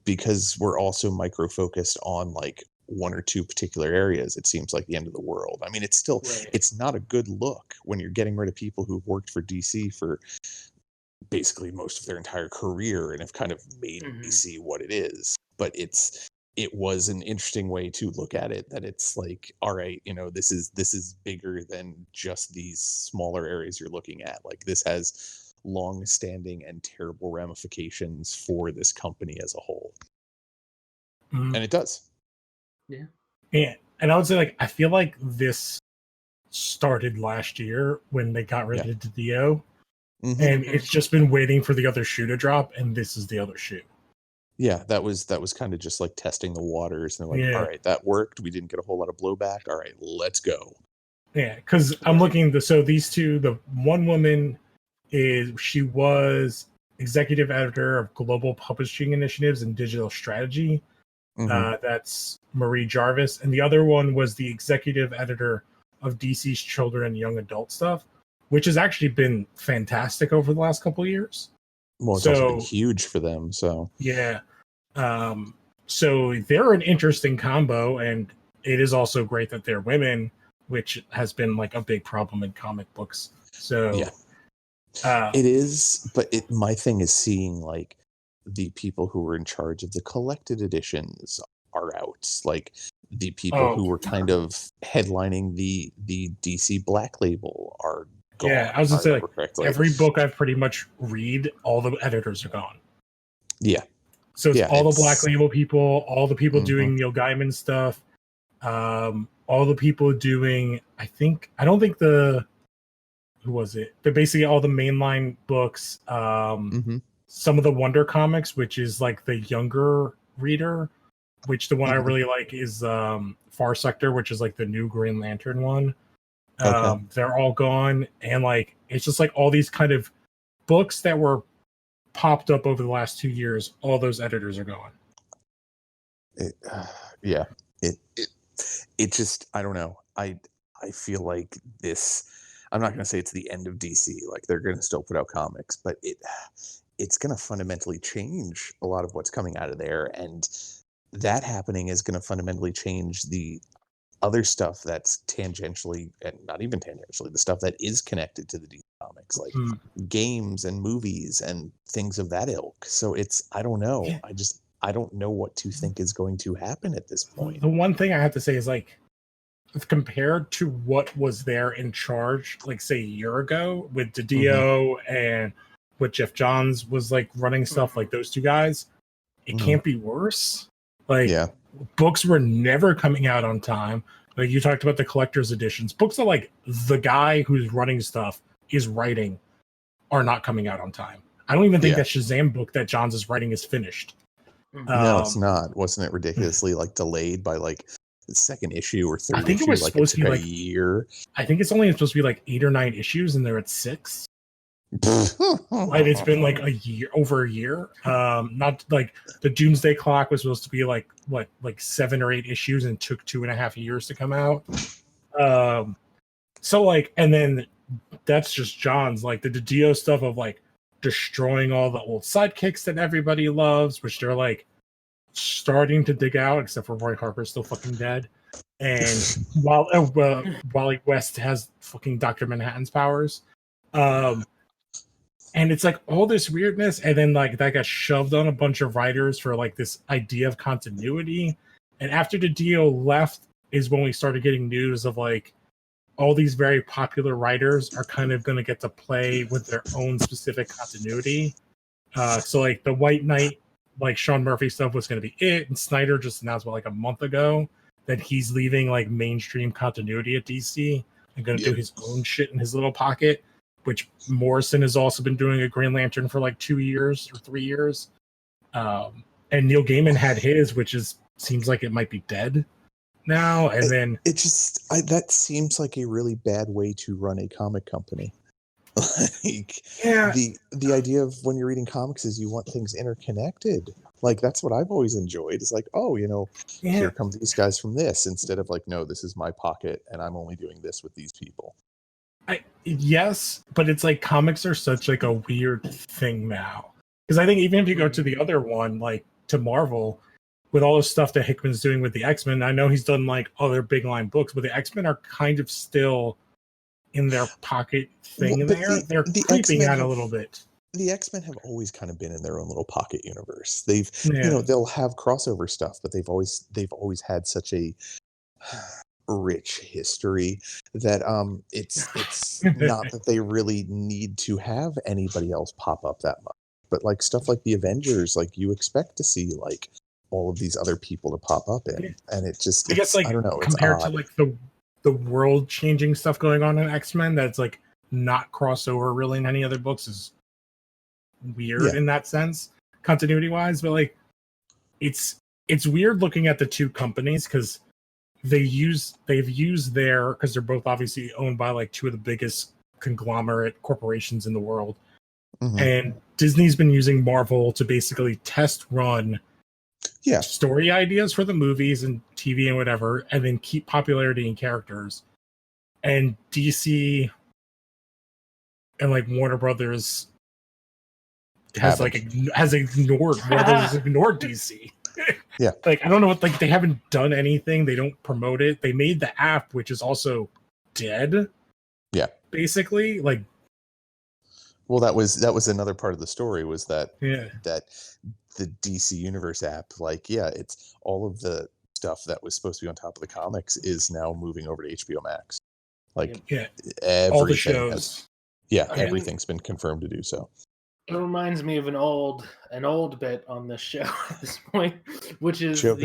because we're also micro focused on like one or two particular areas. It seems like the end of the world. I mean, it's still it's not a good look when you're getting rid of people who've worked for DC for basically most of their entire career and have kind of made DC what it is. But it was an interesting way to look at it, that it's like, all right, this is bigger than just these smaller areas you're looking at. Like, this has long-standing and terrible ramifications for this company as a whole. And it does. Yeah. And I would say, like, I feel like this started last year when they got rid of DiDio. And it's just been waiting for the other shoe to drop, and this is the other shoe. Yeah, that was kind of just like testing the waters. And they're like, all right, that worked. We didn't get a whole lot of blowback. All right, let's go. Yeah, because I'm looking, so these two, the one woman she was executive editor of Global Publishing Initiatives and Digital Strategy. That's Marie Jarvis. And the other one was the executive editor of DC's children and young adult stuff, which has actually been fantastic over the last couple of years. Well, it's also been huge for them. So yeah. So they're an interesting combo, and it is also great that they're women, which has been like a big problem in comic books. So it is, but my thing is seeing like the people who were in charge of the collected editions are out. Like the people who were kind of headlining the DC Black Label are gone. Yeah, I was gonna say, like, every book I've pretty much read, all the editors are gone. Yeah. So it's all the Black Label people, all the people doing Neil Gaiman stuff, all the people doing, who was it? But basically all the mainline books, some of the Wonder Comics, which is like the younger reader, which the one I really like is Far Sector, which is like the new Green Lantern one. They're all gone, and like it's just like all these kind of books that were popped up over the last 2 years, all those editors are gone. It just, I don't know. I feel like this, I'm not going to say it's the end of DC. Like they're going to still put out comics, but it's going to fundamentally change a lot of what's coming out of there. And that happening is going to fundamentally change the other stuff that's tangentially, and not even tangentially, the stuff that is connected to the DC comics, like games and movies and things of that ilk. So I don't know. Yeah. I don't know what to think is going to happen at this point. The one thing I have to say is, like, compared to what was there in charge, like, say, a year ago with DiDio and what Jeff Johns was, like, running stuff, like those two guys, it can't be worse. Like, books were never coming out on time. Like, you talked about the collector's editions. Books that, like, the guy who's running stuff is writing are not coming out on time. I don't even think that Shazam book that Johns is writing is finished. No, it's not. Wasn't it ridiculously like delayed by like the second issue or third issue? I think it was supposed to be like a year. I think it's only supposed to be like 8 or 9 issues, and they're at 6. Like it's been like over a year. Not like the Doomsday Clock was supposed to be like 7 or 8 issues and took 2.5 years to come out. So like, and then that's just John's, like the DiDio stuff of like destroying all the old sidekicks that everybody loves, which they're like starting to dig out, except for Roy Harper's still fucking dead. And while Wally West has fucking Dr. Manhattan's powers. And it's like all this weirdness, and then like that got shoved on a bunch of writers for like this idea of continuity. And after DiDio left is when we started getting news of like all these very popular writers are kind of going to get to play with their own specific continuity. So like the White Knight, like Sean Murphy stuff was going to be it, and Snyder just announced like a month ago that he's leaving like mainstream continuity at DC and going to do his own shit in his little pocket. Which Morrison has also been doing a Green Lantern for like 2 years or 3 years. And Neil Gaiman had his, which seems like it might be dead now. And then that seems like a really bad way to run a comic company. Like the idea of when you're reading comics is you want things interconnected. Like that's what I've always enjoyed. It's like, here come these guys from this, instead of like, no, this is my pocket and I'm only doing this with these people. Yes, but it's like comics are such like a weird thing now. Because I think even if you go to the other one, like to Marvel, with all the stuff that Hickman's doing with the X-Men, I know he's done like other big line books, but the X-Men are kind of still in their pocket thing there. They're creeping out a little bit. The X-Men have always kind of been in their own little pocket universe. They've they'll have crossover stuff, but they've always had such a rich history that it's not that they really need to have anybody else pop up that much. But like stuff like the Avengers, like you expect to see like all of these other people to pop up in, and it just, I guess, like, I don't know, compared to like the world changing stuff going on in X-Men that's like not crossover really in any other books is weird in that sense, continuity wise. But like it's weird looking at the two companies because they've used their, because they're both obviously owned by like two of the biggest conglomerate corporations in the world. And Disney's been using Marvel to basically test run story ideas for the movies and TV and whatever, and then keep popularity in characters. And DC and like Warner Brothers has ignored DC. Yeah. Like, I don't know what, like, they haven't done anything. They don't promote it. They made the app, which is also dead. Yeah. Basically, like. Well, that was another part of the story was that the DC Universe app, like, yeah, it's all of the stuff that was supposed to be on top of the comics is now moving over to HBO Max. Like, all the everything shows. everything's been confirmed to do so. It reminds me of an old bit on this show at this point, which is older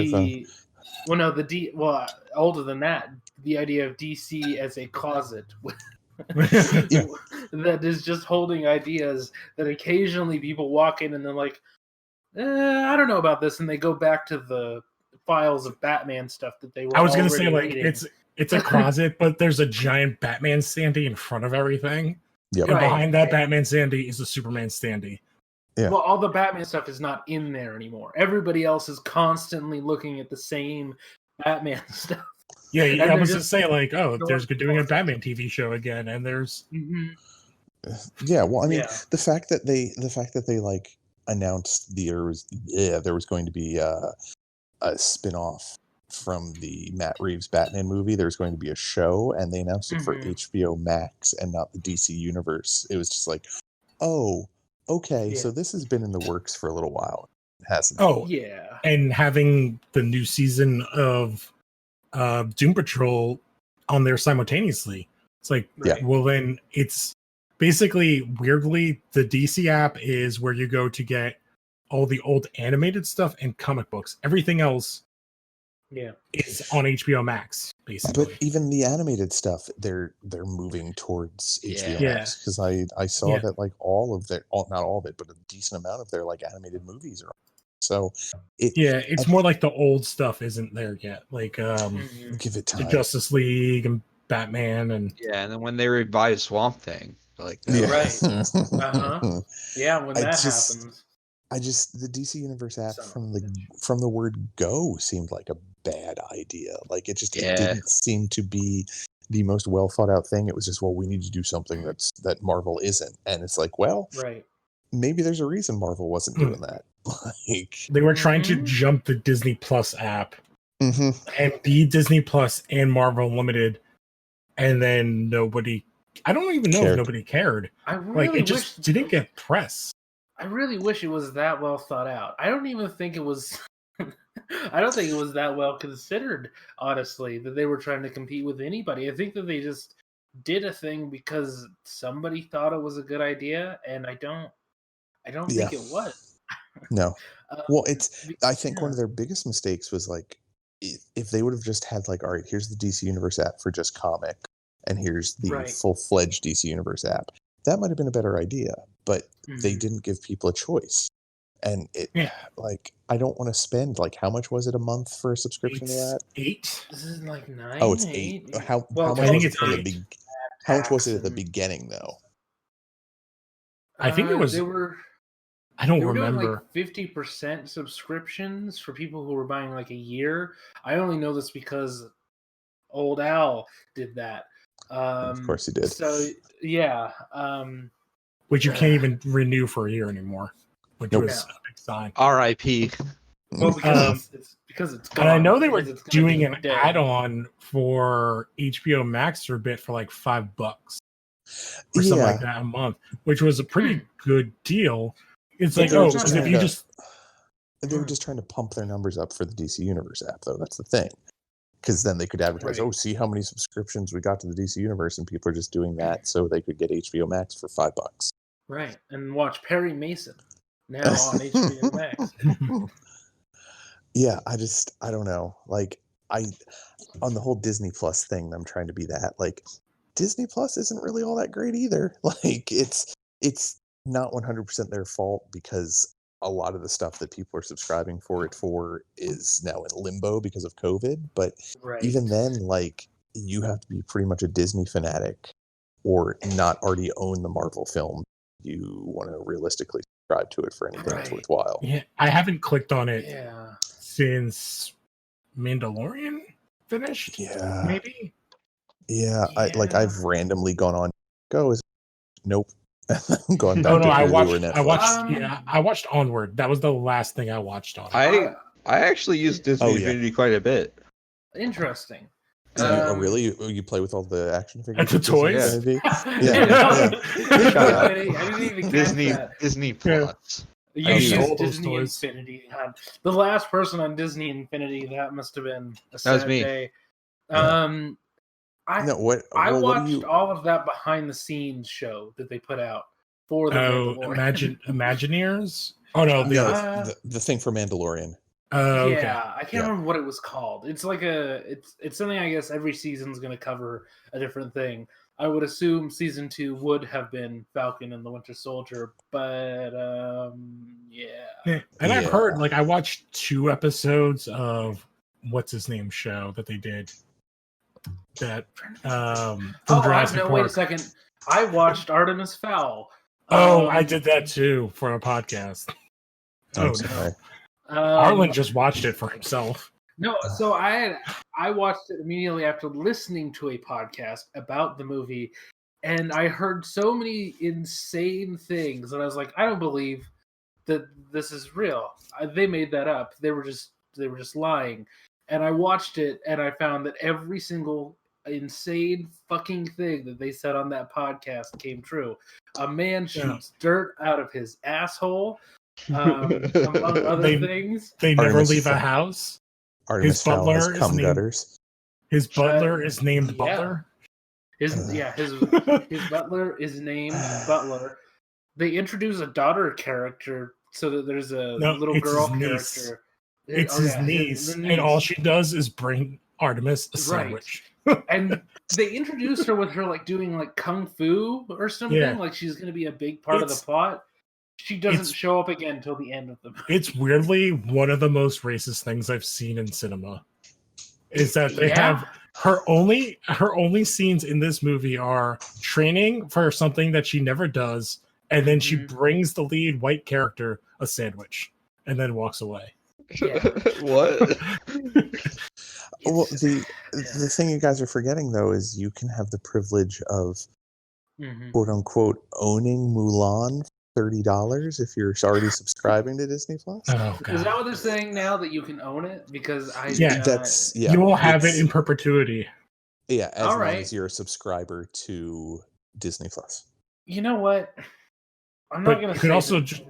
than that, the idea of DC as a closet that is just holding ideas that occasionally people walk in and they're like, I don't know about this, and they go back to the files of Batman stuff that they were. I was going to say, like, reading. it's a closet, but there's a giant Batman standee in front of everything. Yep. And behind that Batman standee is a Superman standee. Yeah. Well, all the Batman stuff is not in there anymore. Everybody else is constantly looking at the same Batman stuff. Yeah, I was just saying, like, they're doing a Batman TV show again, and there's. Mm-hmm. Yeah, well, I mean, the fact that they like announced there was going to be a spin-off from the Matt Reeves Batman movie. There's going to be a show, and they announced it for HBO Max and not the DC Universe. It was just like, oh, okay, so this has been in the works for a little while. It hasn't. Oh, yeah. And having the new season of Doom Patrol on there simultaneously. It's like, well, then it's basically, weirdly, the DC app is where you go to get all the old animated stuff and comic books. Everything else is on HBO Max, basically. But even the animated stuff, they're moving towards HBO Max, because I saw that like not all of it, but a decent amount of their like animated movies are on. So it's more like the old stuff isn't there yet. Like give it time. The Justice League and Batman and and then when they revive Swamp Thing, like right, when that happens. The DC Universe app from the word go seemed like a bad idea. Like it didn't seem to be the most well thought out thing. It was just, well, we need to do something that Marvel isn't, and it's like, well, maybe there's a reason Marvel wasn't doing that. Like they were trying to jump the Disney Plus app and be Disney Plus and Marvel Unlimited, and then nobody. I don't even know if nobody cared. It just didn't get press. I really wish it was that well thought out. I don't even think it was. I don't think it was that well considered, honestly, that they were trying to compete with anybody. I think that they just did a thing because somebody thought it was a good idea, and I don't think it was. No. Well, I think one of their biggest mistakes was like, if they would have just had like, all right, here's the DC Universe app for just comic, and here's the full-fledged DC Universe app. That might have been a better idea, but they didn't give people a choice. And like, I don't want to spend, like, how much was it a month for a subscription to that? 8? This is like 9. Oh, it's 8. How much was it at the beginning, though? I think it was. I don't remember. Doing like 50% subscriptions for people who were buying like a year. I only know this because Old Al did that. Of course he did. So which you can't even renew for a year anymore, which was a big sign. R.I.P. Well, because it's gone. And I know they were doing an add-on for HBO Max for a bit for like $5 or something like that a month, which was a pretty good deal. It's like, because if you just... They were just trying to pump their numbers up for the DC Universe app, though. That's the thing. Because then they could advertise, see how many subscriptions we got to the DC Universe, and people are just doing that so they could get HBO Max for $5. Right, and watch Perry Mason now on HBO Max. Yeah, I don't know. Like, on the whole Disney Plus thing, I'm trying to be that. Like, Disney Plus isn't really all that great either. Like, it's not 100% their fault, because a lot of the stuff that people are subscribing for is now in limbo because of COVID. But even then, like, you have to be pretty much a Disney fanatic or not already own the Marvel film. You want to realistically subscribe to it for anything that's worthwhile. Yeah, I haven't clicked on it since Mandalorian finished. Yeah, maybe. Yeah, I've randomly gone on. Nope. Going back to I watched Onward. That was the last thing I watched on. I actually use Disney Infinity quite a bit. Interesting. Really? You play with all the action figures? And the toys? Yeah. Disney Plus. You I used stole those Disney toys. Infinity. God, the last person on Disney Infinity, that must have been a That was sad me. day. Yeah. I No, what watched do you? all of that behind the scenes show that they put out for the Oh, Mandalorian. Imagineers? Oh no, No, the thing for Mandalorian. okay. Yeah, I can't remember what it was called. It's like it's something I guess every season's going to cover a different thing. I would assume season 2 would have been Falcon and the Winter Soldier, but yeah. And I've Yeah. heard, like, I watched 2 episodes of what's his name show that they did. That from Jurassic Park. Wait a second. I watched Artemis Fowl. I did that too for a podcast. I'm Oh sorry. no, Arlen just watched it for himself. No, so I watched it immediately after listening to a podcast about the movie, and I heard so many insane things, and I was like, I don't believe that this is real. They made that up. They were just lying. And I watched it, and I found that every single insane fucking thing that they said on that podcast came true. A man shoots dirt out of his asshole, among other things. They never Artemis leave a Fowl. house. Artemis Fowl has cum gutters. His butler is named Butler. His butler is named Butler. They introduce a daughter character so that there's a little girl character. It's his niece, and all she does is bring Artemis a sandwich. And they introduced her with her like doing like kung fu or something, like she's going to be a big part of the plot. She doesn't show up again until the end of the movie. It's weirdly one of the most racist things I've seen in cinema. Is that they have her only scenes in this movie are training for something that she never does, and then she brings the lead white character a sandwich and then walks away. Yeah. What? Well, the thing you guys are forgetting though is you can have the privilege of quote unquote owning Mulan for $30 if you're already subscribing to Disney Plus. Oh, God. Is that what they're saying now, that you can own it? Because you will have it in perpetuity. Yeah, as long as you're a subscriber to Disney Plus. You know what? I'm not going to.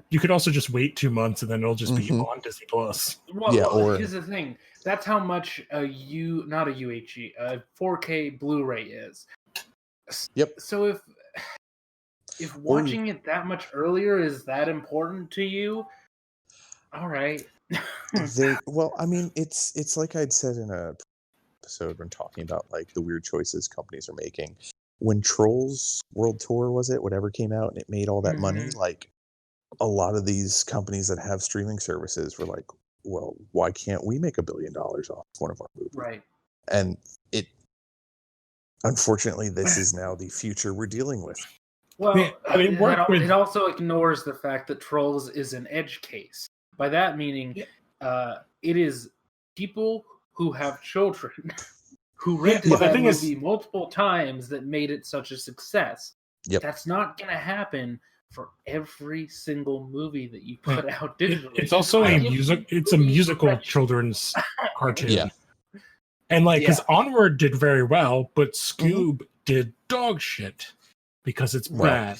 You could also just wait 2 months and then it'll just be on Disney Plus. Well, here's the thing. That's how much a 4K Blu-ray is. Yep. So if watching it that much earlier is that important to you, all right. Well, I mean, it's like I'd said in a episode when talking about like the weird choices companies are making. When Trolls World Tour whatever came out and it made all that money, like a lot of these companies that have streaming services were like, well, why can't we make $1 billion off one of our movies? Right. And unfortunately, this is now the future we're dealing with. Well, it also ignores the fact that Trolls is an edge case. By that meaning, it is people who have children who rented that movie multiple times that made it such a success. Yep. That's not going to happen for every single movie that you put out digitally. It's also it's a musical children's cartoon. Yeah. And because Onward did very well, but Scoob did dog shit because it's bad.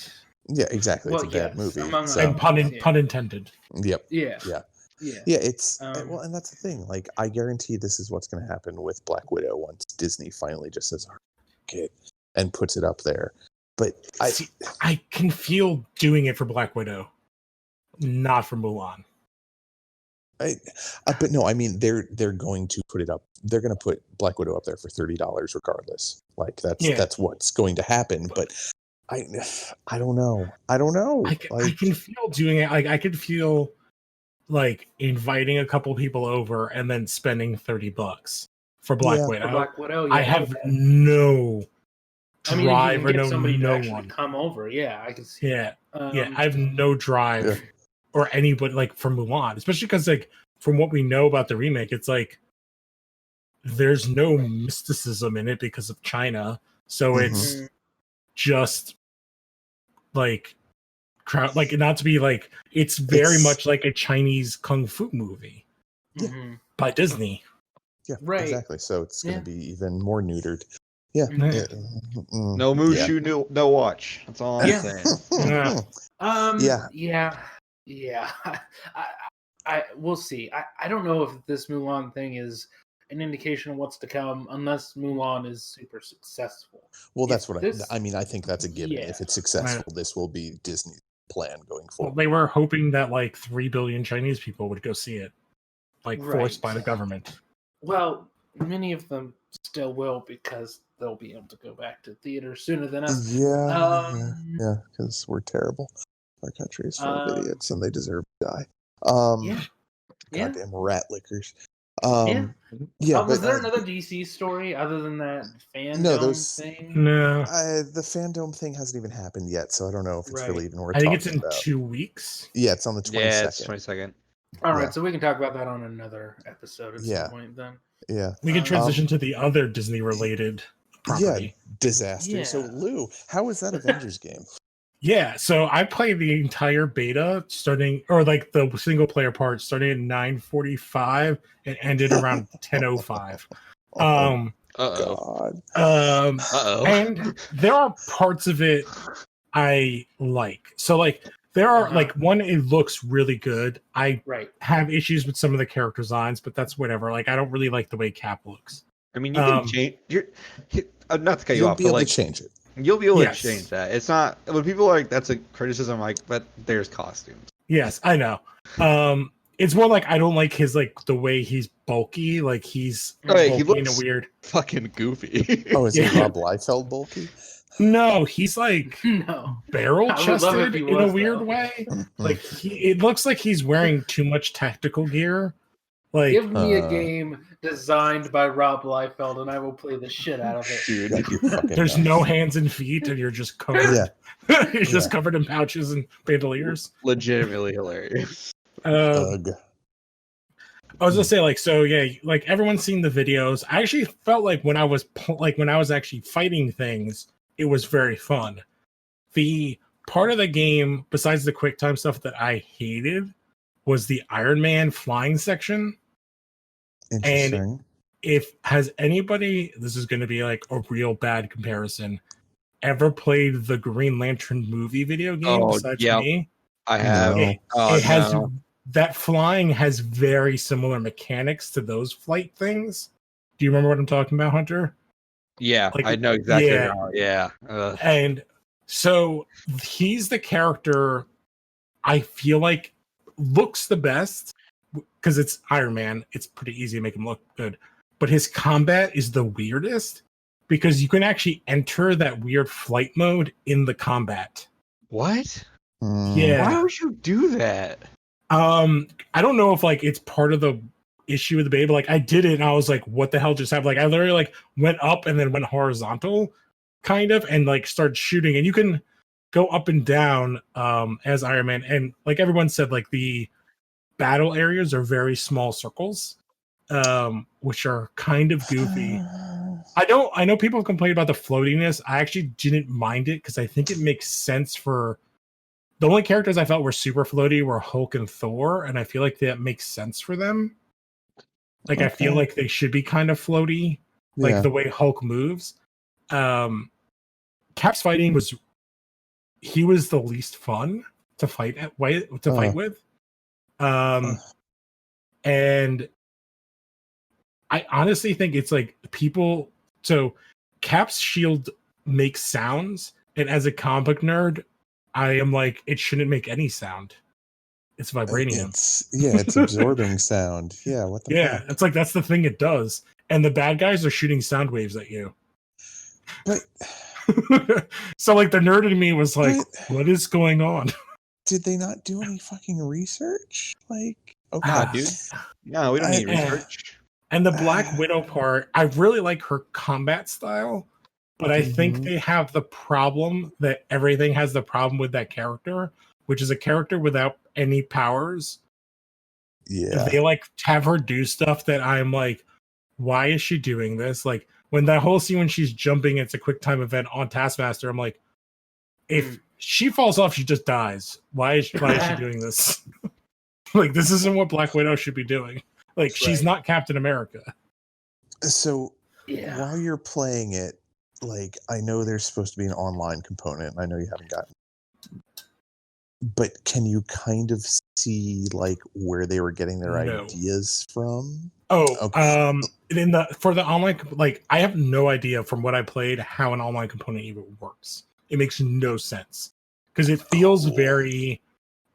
Yeah, exactly. It's a bad movie. And pun intended. Yep. Yeah. It's well, and that's the thing. Like, I guarantee this is what's going to happen with Black Widow once Disney finally just says, "Okay," and puts it up there. But I can feel doing it for Black Widow, not for Mulan. But no, I mean they're going to put it up. They're going to put Black Widow up there for $30 regardless. Like that's what's going to happen. But I don't know. I can feel doing it. Like I could feel like inviting a couple people over and then spending $30 for Black Widow. For Black Widow, I have no drive or one come over. Yeah, I can see. Yeah, I have no drive or anybody like for Mulan, especially because like from what we know about the remake, it's like there's no mysticism in it because of China, so it's just like crowd, like not to be like it's very much like a Chinese kung fu movie by Disney. Yeah, exactly. So it's going to be even more neutered. Yeah. No Mushu, no watch. That's all I'm saying. Yeah. Yeah, we'll see. I don't know if this Mulan thing is an indication of what's to come, unless Mulan is super successful. Well, If that's what this- I mean. I think that's a given. Yeah. If it's successful, this will be Disney's plan going Well, forward. they were hoping that like 3 billion Chinese people would go see it, like forced by Right. the government. Well, many of them still will because they'll be able to go back to theater sooner than us. Yeah, because we're terrible. Our country is full of idiots, and they deserve to die. Yeah. Goddamn rat lickers. Yeah. Yeah. Was but, there another DC story other than that fandom thing? No, the fandom thing hasn't even happened yet, so I don't know if it's really even worth I think talking it's in about. 2 weeks. Yeah, it's on the 22nd. Yeah, it's 22nd. All right, Yeah. so we can talk about that on another episode at Yeah. some point then. Yeah. We can transition to the other Disney related property. Disaster. So Yeah. Lou, how was that Avengers game? Yeah, so I played the entire beta starting, or like the single player part starting at 9:45 and ended around 10:05. Oh, Uh-oh. God. Uh-oh. And there are parts of it I like. So like there are like one, it looks really good. I have issues with some of the character designs, but that's whatever. Like I don't really like the way Cap looks. I mean, you can change. Not to cut you You'll off, be but able like to change it. you'll be able Yes. to change that. It's not when people are like that's a criticism. Like, but there's costumes. Yes, I know. It's more like I don't like his like the way he's bulky. Like he's bulky he in a looks weird fucking goofy. Oh, is it Rob Liefeld bulky? No, he's like barrel I would love if chested he in a was, weird though. way. Like it looks like he's wearing too much tactical gear. Like Give me a game designed by Rob Liefeld and I will play the shit out of it. Dude, you're fucking there's nuts. no hands and feet, and you're just covered. Yeah. You're just covered in pouches and bandoliers. Legitimately hilarious. Ugh. I was gonna say, like, so yeah, like everyone's seen the videos. I actually felt like when I was actually fighting things, it was very fun. The part of the game, besides the quick time stuff that I hated, was the Iron Man flying section. Interesting. And has anybody, this is going to be like a real bad comparison, ever played the Green Lantern movie video game besides me? I have. It has that flying has very similar mechanics to those flight things. Do you remember what I'm talking about, Hunter? Yeah, Like, I know exactly. yeah. Yeah. And so he's the character I feel like looks the best because it's Iron Man. It's pretty easy to make him look good. But his combat is the weirdest because you can actually enter that weird flight mode in the combat. What? Yeah. Why would you do that? I don't know if like it's part of the issue with the beta. Like I did it and I was like, what the hell just happened? Like I literally like went up and then went horizontal kind of and like started shooting, and you can go up and down as Iron Man. And like everyone said, like the battle areas are very small circles, which are kind of goofy. I know people have complained about the floatiness. I actually didn't mind it because I think it makes sense for the only characters I felt were super floaty were Hulk and Thor, and I feel like that makes sense for them. Like I feel like they should be kind of floaty, like the way Hulk moves. Cap's fighting he was the least fun to fight with. And I honestly think it's like people. So Cap's shield makes sounds, and as a comic book nerd, I am like, it shouldn't make any sound. It's vibranium. It's absorbing sound. Yeah, what the fuck? It's like that's the thing it does. And the bad guys are shooting sound waves at you. But so like the nerd in me was like, what is going on? Did they not do any fucking research? Like, dude. No, we don't need research. And the Black Widow part, I really like her combat style, but I think they have the problem that everything has the problem with that character, which is a character without any powers. Yeah. They like have her do stuff that I'm like, why is she doing this? Like when that whole scene when she's jumping, it's a quick time event on Taskmaster. I'm like, if she falls off, she just dies. Why is she doing this? Like this isn't what Black Widow should be doing. Like she's not Captain America. So while you're playing it, like I know there's supposed to be an online component. I know you haven't gotten. but can you kind of see like where they were getting their ideas from? For the online, like I have no idea from what I played how an online component even works. It makes no sense because it feels very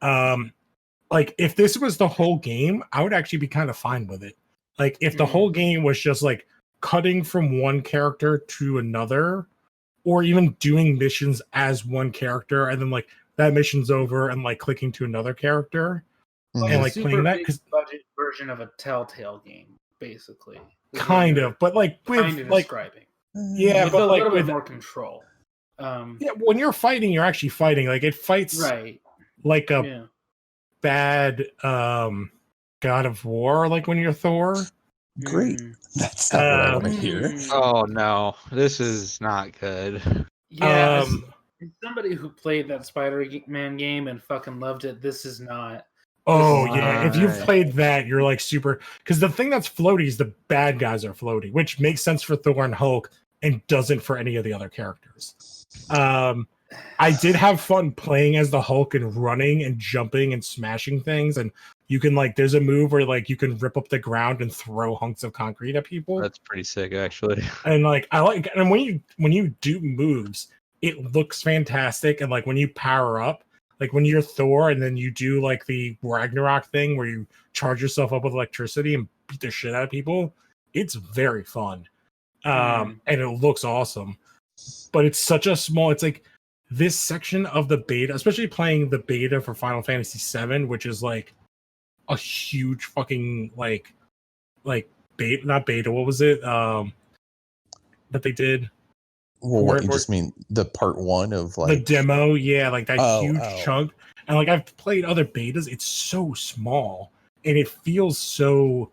like if this was the whole game, I would actually be kind of fine with it. Like if the whole game was just like cutting from one character to another, or even doing missions as one character and then like that mission's over and like clicking to another character and like playing that because budget version of a Telltale game, basically. Kind of, but like with kind of like describing. Yeah, with but a like little bit with more control. When you're fighting, you're actually fighting. Like it fights like a bad God of War, like when you're Thor. Great. That's not what I want to hear. Oh no, this is not good. Yeah, as somebody who played that Spider-Man game and fucking loved it, this is not. If you've played that, you're like super. Because the thing that's floaty is the bad guys are floaty, which makes sense for Thor and Hulk and doesn't for any of the other characters. I did have fun playing as the Hulk and running and jumping and smashing things, and you can like there's a move where like you can rip up the ground and throw hunks of concrete at people. That's pretty sick, actually. And like and when you do moves, it looks fantastic. And like when you power up, like when you're Thor and then you do like the Ragnarok thing where you charge yourself up with electricity and beat the shit out of people, it's very fun. And it looks awesome. But it's such a small, it's like this section of the beta, especially playing the beta for Final Fantasy VII, which is like a huge fucking like beta, not beta, what was it? That they did. Well, what, you just mean the part one of like the demo? Yeah, like that huge chunk. And like I've played other betas, it's so small and it feels so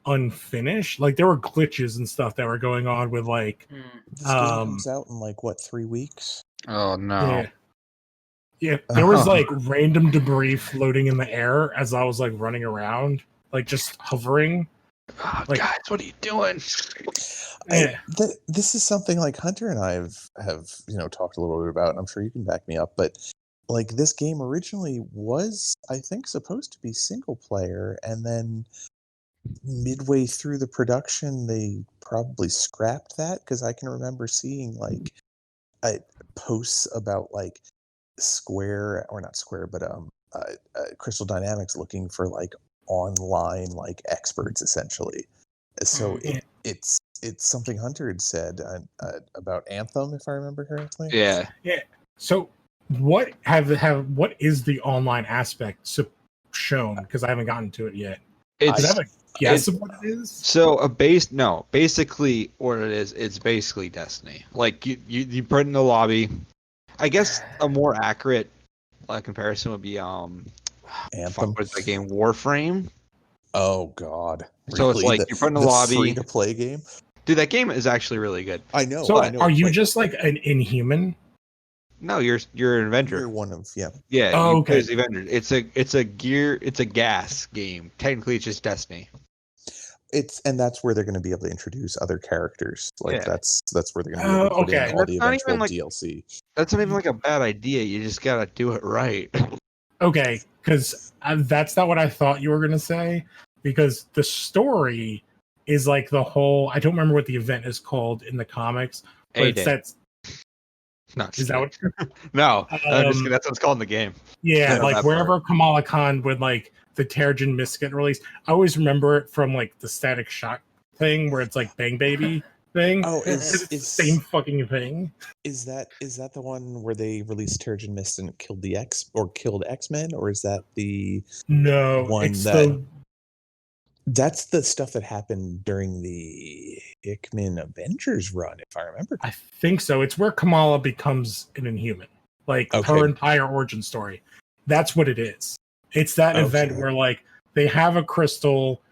unfinished. Like there were glitches and stuff that were going on with like this game comes out in like what 3 weeks? Oh no. Yeah, there was like random debris floating in the air as I was like running around, like just hovering. Oh, like, guys, what are you doing? This is something like Hunter and I have talked a little bit about, and I'm sure you can back me up, but like this game originally was, I think, supposed to be single player, and then midway through the production they probably scrapped that, because I can remember seeing like posts about like Crystal Dynamics looking for like online like experts essentially. So it's something Hunter had said about Anthem, if I remember correctly. Yeah. So what is the online aspect shown? Because I haven't gotten to it yet. I have a guess of what it is. So basically what it is, it's basically Destiny. Like you put in the lobby. I guess a more accurate comparison would be Anthem. What's that game? Warframe. Oh God! So it's like you're putting the lobby. Free-to-play game. Dude, that game is actually really good. I know. So I know. Are you just like an Inhuman? No, you're an Avenger. You're one of Yeah. Oh, okay. The Avenger. It's a gas game. Technically, it's just Destiny. And that's where they're going to be able to introduce other characters. Like that's where they're going to be able to put in all that's the eventual DLC. That's not even like a bad idea. You just gotta do it right. Okay, because that's not what I thought you were going to say. Because the story is like the whole. I don't remember what the event is called in the comics. But that's. No, is that what? No, I'm just kidding. That's what it's called in the game. Yeah, like wherever Kamala Khan would like the Terrigen Mist get released. I always remember it from like the Static Shock thing where it's like Bang Baby thing. Oh, it's the same fucking thing. Is that the one where they released Terrigen Mist and killed X-Men, or is that the one that's the stuff that happened during the Hickman Avengers run, if I remember. I think so. It's where Kamala becomes an Inhuman. Like her entire origin story. That's what it is. It's that event where like they have a crystal,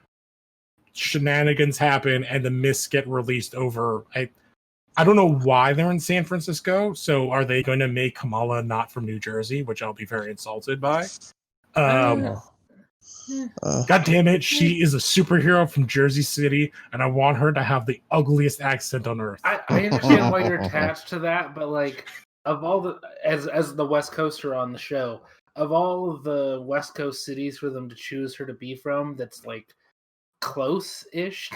shenanigans happen, and the mists get released over. I don't know why they're in San Francisco. So are they going to make Kamala not from New Jersey, which I'll be very insulted by? God damn it, she is a superhero from Jersey City, and I want her to have the ugliest accent on earth. I understand why you're attached to that, but like of all the as the West Coaster on the show, of all of the West Coast cities for them to choose her to be from, that's like close-ish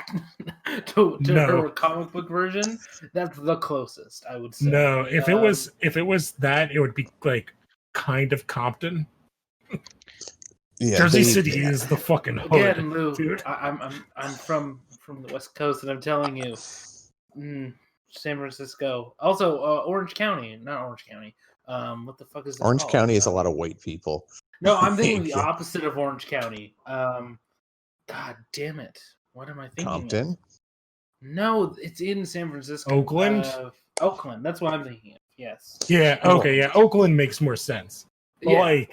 to her comic book version, that's the closest, I would say. No, if it was that, it would be like kind of Compton. Yeah, Jersey City is the fucking hood. Again, Lou, dude. I'm from the West Coast, and I'm telling you, San Francisco. Also, Orange County, not Orange County. What the fuck is this Orange called? County is a lot of white people. No, I'm thinking the opposite of Orange County. God damn it! What am I thinking? Compton? Of? No, it's in San Francisco. Oakland. Oakland. That's what I'm thinking of. Yes. Yeah. Okay. Yeah. Oakland makes more sense. But Yeah.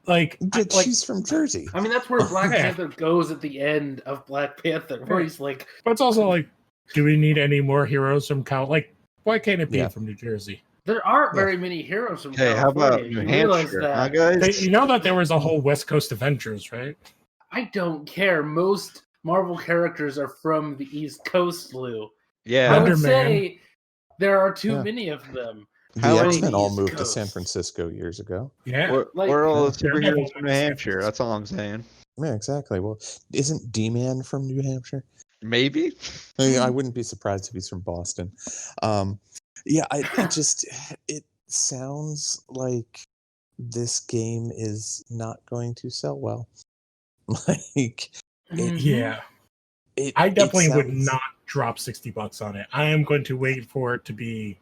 like, she's from Jersey. I mean, that's where Black Panther goes at the end of Black Panther, where he's like. But it's also like, do we need any more heroes from Cal? Like, why can't it be from New Jersey? There aren't very many heroes from Hey, California. how about New Hampshire, huh, guys? You know that there was a whole West Coast Avengers, right? I don't care. Most Marvel characters are from the East Coast, Lou. Yeah. I would say there are too many of them. The X-Men all moved to San Francisco years ago. Yeah. We're all the superheroes from New Hampshire. That's all I'm saying. Yeah, exactly. Well, isn't D-Man from New Hampshire? Maybe. I wouldn't be surprised if he's from Boston. It sounds like this game is not going to sell well. I definitely would not drop $60 on it. I am going to wait for it to be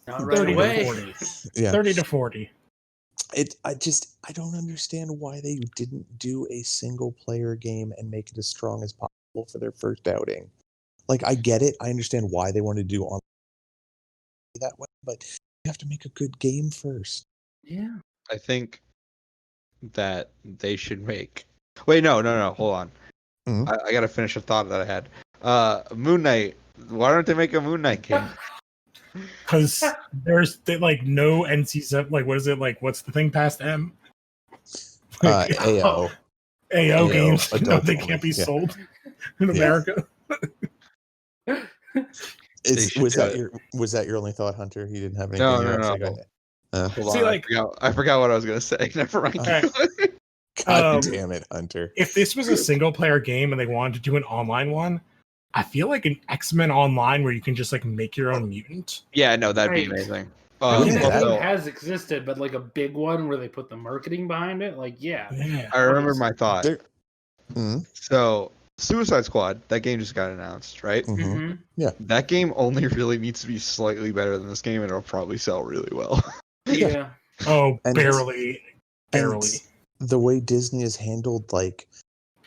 not 30 right to 40. Yeah. 30 to 40. I don't understand why they didn't do a single player game and make it as strong as possible for their first outing. Like, I get it. I understand why they wanted to do on that way, but you have to make a good game first. Yeah. I think that they should make. Wait, no. Hold on. Mm-hmm. I got to finish a thought that I had. Moon Knight. Why don't they make a Moon Knight game? Because there's no NC7. Like, what is it? Like, what's the thing past M? AO. AO games. No, they can't be sold in America. Was that your only thought, Hunter? You didn't have anything? No. Hold on, I forgot what I was going to say. Never mind. God damn it, Hunter. If this was a single player game and they wanted to do an online one, I feel like an X-Men Online where you can just make your own mutant. Yeah, no, that'd be amazing. That has existed, but like a big one where they put the marketing behind it, I remember my thought. So, Suicide Squad, that game just got announced, right? Mm-hmm. Yeah. That game only really needs to be slightly better than this game, and it'll probably sell really well. Yeah. Oh, barely. The way Disney has handled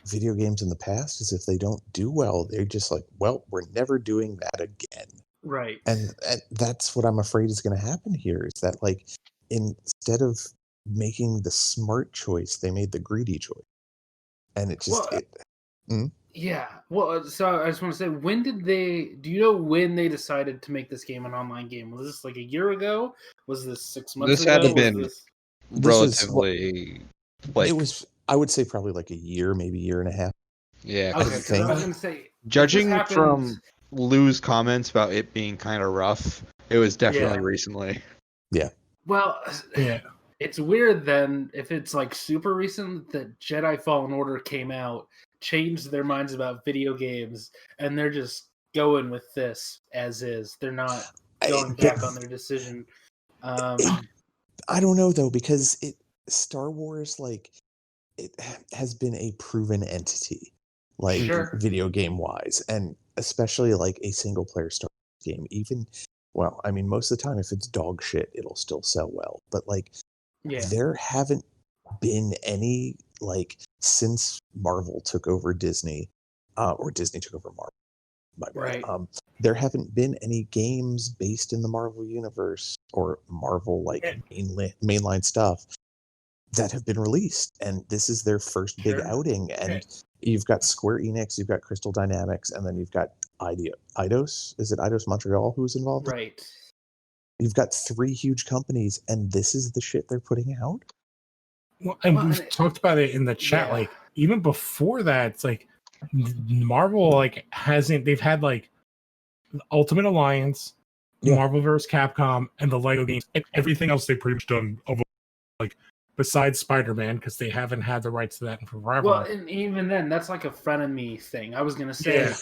video games in the past is if they don't do well, they're just we're never doing that again. Right. And that's what I'm afraid is going to happen here, is that instead of making the smart choice, they made the greedy choice. And it just Yeah. Well, so I just want to say, do you know when they decided to make this game an online game? Was this a year ago? Was this 6 months ago? This had to been relatively it was, I would say, probably a year, maybe year and a half. Yeah. Okay, I was going to say, judging from Lou's comments about it being kind of rough, it was definitely recently. Yeah. Well, it's weird then if it's super recent that Jedi Fallen Order came out, changed their minds about video games, and they're just going with this as is. They're not going back on their decision. I don't know though, because Star Wars it has been a proven entity, video game wise, and especially a single player Star Wars game. Even most of the time, if it's dog shit, it'll still sell well. But there haven't been any since Marvel took over Disney, or Disney took over Marvel. Right. There haven't been any games based in the Marvel universe or Marvel mainline stuff that have been released, and this is their first big outing. And you've got Square Enix, you've got Crystal Dynamics, and then you've got Eidos. Is it Eidos Montreal who's involved? Right. You've got 3 huge companies, and this is the shit they're putting out. Well, and we've talked about it in the chat. Even before that, it's Marvel hasn't. They've had Ultimate Alliance, Marvel vs. Capcom, and the Lego games, and everything else they've pretty much done over like besides Spider-Man, because they haven't had the rights to that in forever. Well, and even then, that's like a frenemy thing. I was gonna say, Yeah.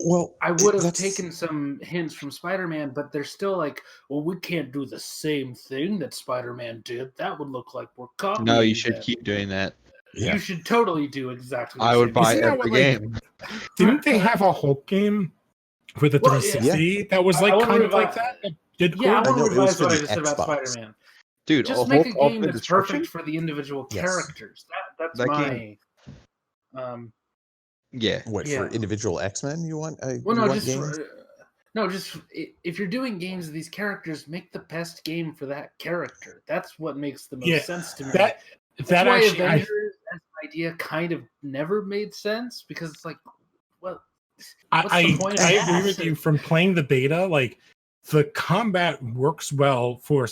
Well, I would have taken some hints from Spider-Man, but they're still like, well, we can't do the same thing that Spider-Man did. That would look like we're copying. No, you should them. keep doing that. Yeah. You should totally do exactly. I would buy Isn't that every what, like, game. Didn't they have a Hulk game for the 360 that was like kind of like that? Yeah, I know, want to it was revise for what I the just said about Xbox. Spider-Man. Dude, Just make a Hulk game Ultimate that's Destruction? perfect for the individual Yes. characters. That's That my. game- What for Yeah. individual X-Men? You want? Well, you no, want just games? if you're doing games of these characters, make the best game for that character. That's what makes the most Yeah, sense to me. that That's why actually, Avengers as an idea kind of never made sense because it's like, well, what's I the point of agree that? with you. From playing the beta, like the combat works well for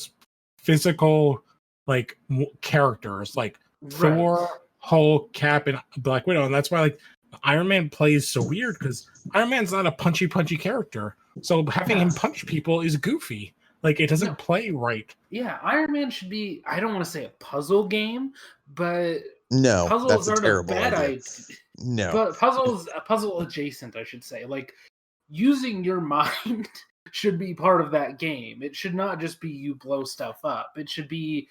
physical like characters like Thor, Hulk, Cap, and Black Widow, and that's why like Iron Man plays so weird because Iron Man's not a punchy character, so having him punch people is goofy. Like it doesn't play right. Yeah, Iron Man should be. I don't want to say a puzzle game, but No, puzzles that's a aren't terrible bad idea. No, but puzzle adjacent, I should say. Like using your mind should be part of that game. It should not just be you blow stuff up. It should be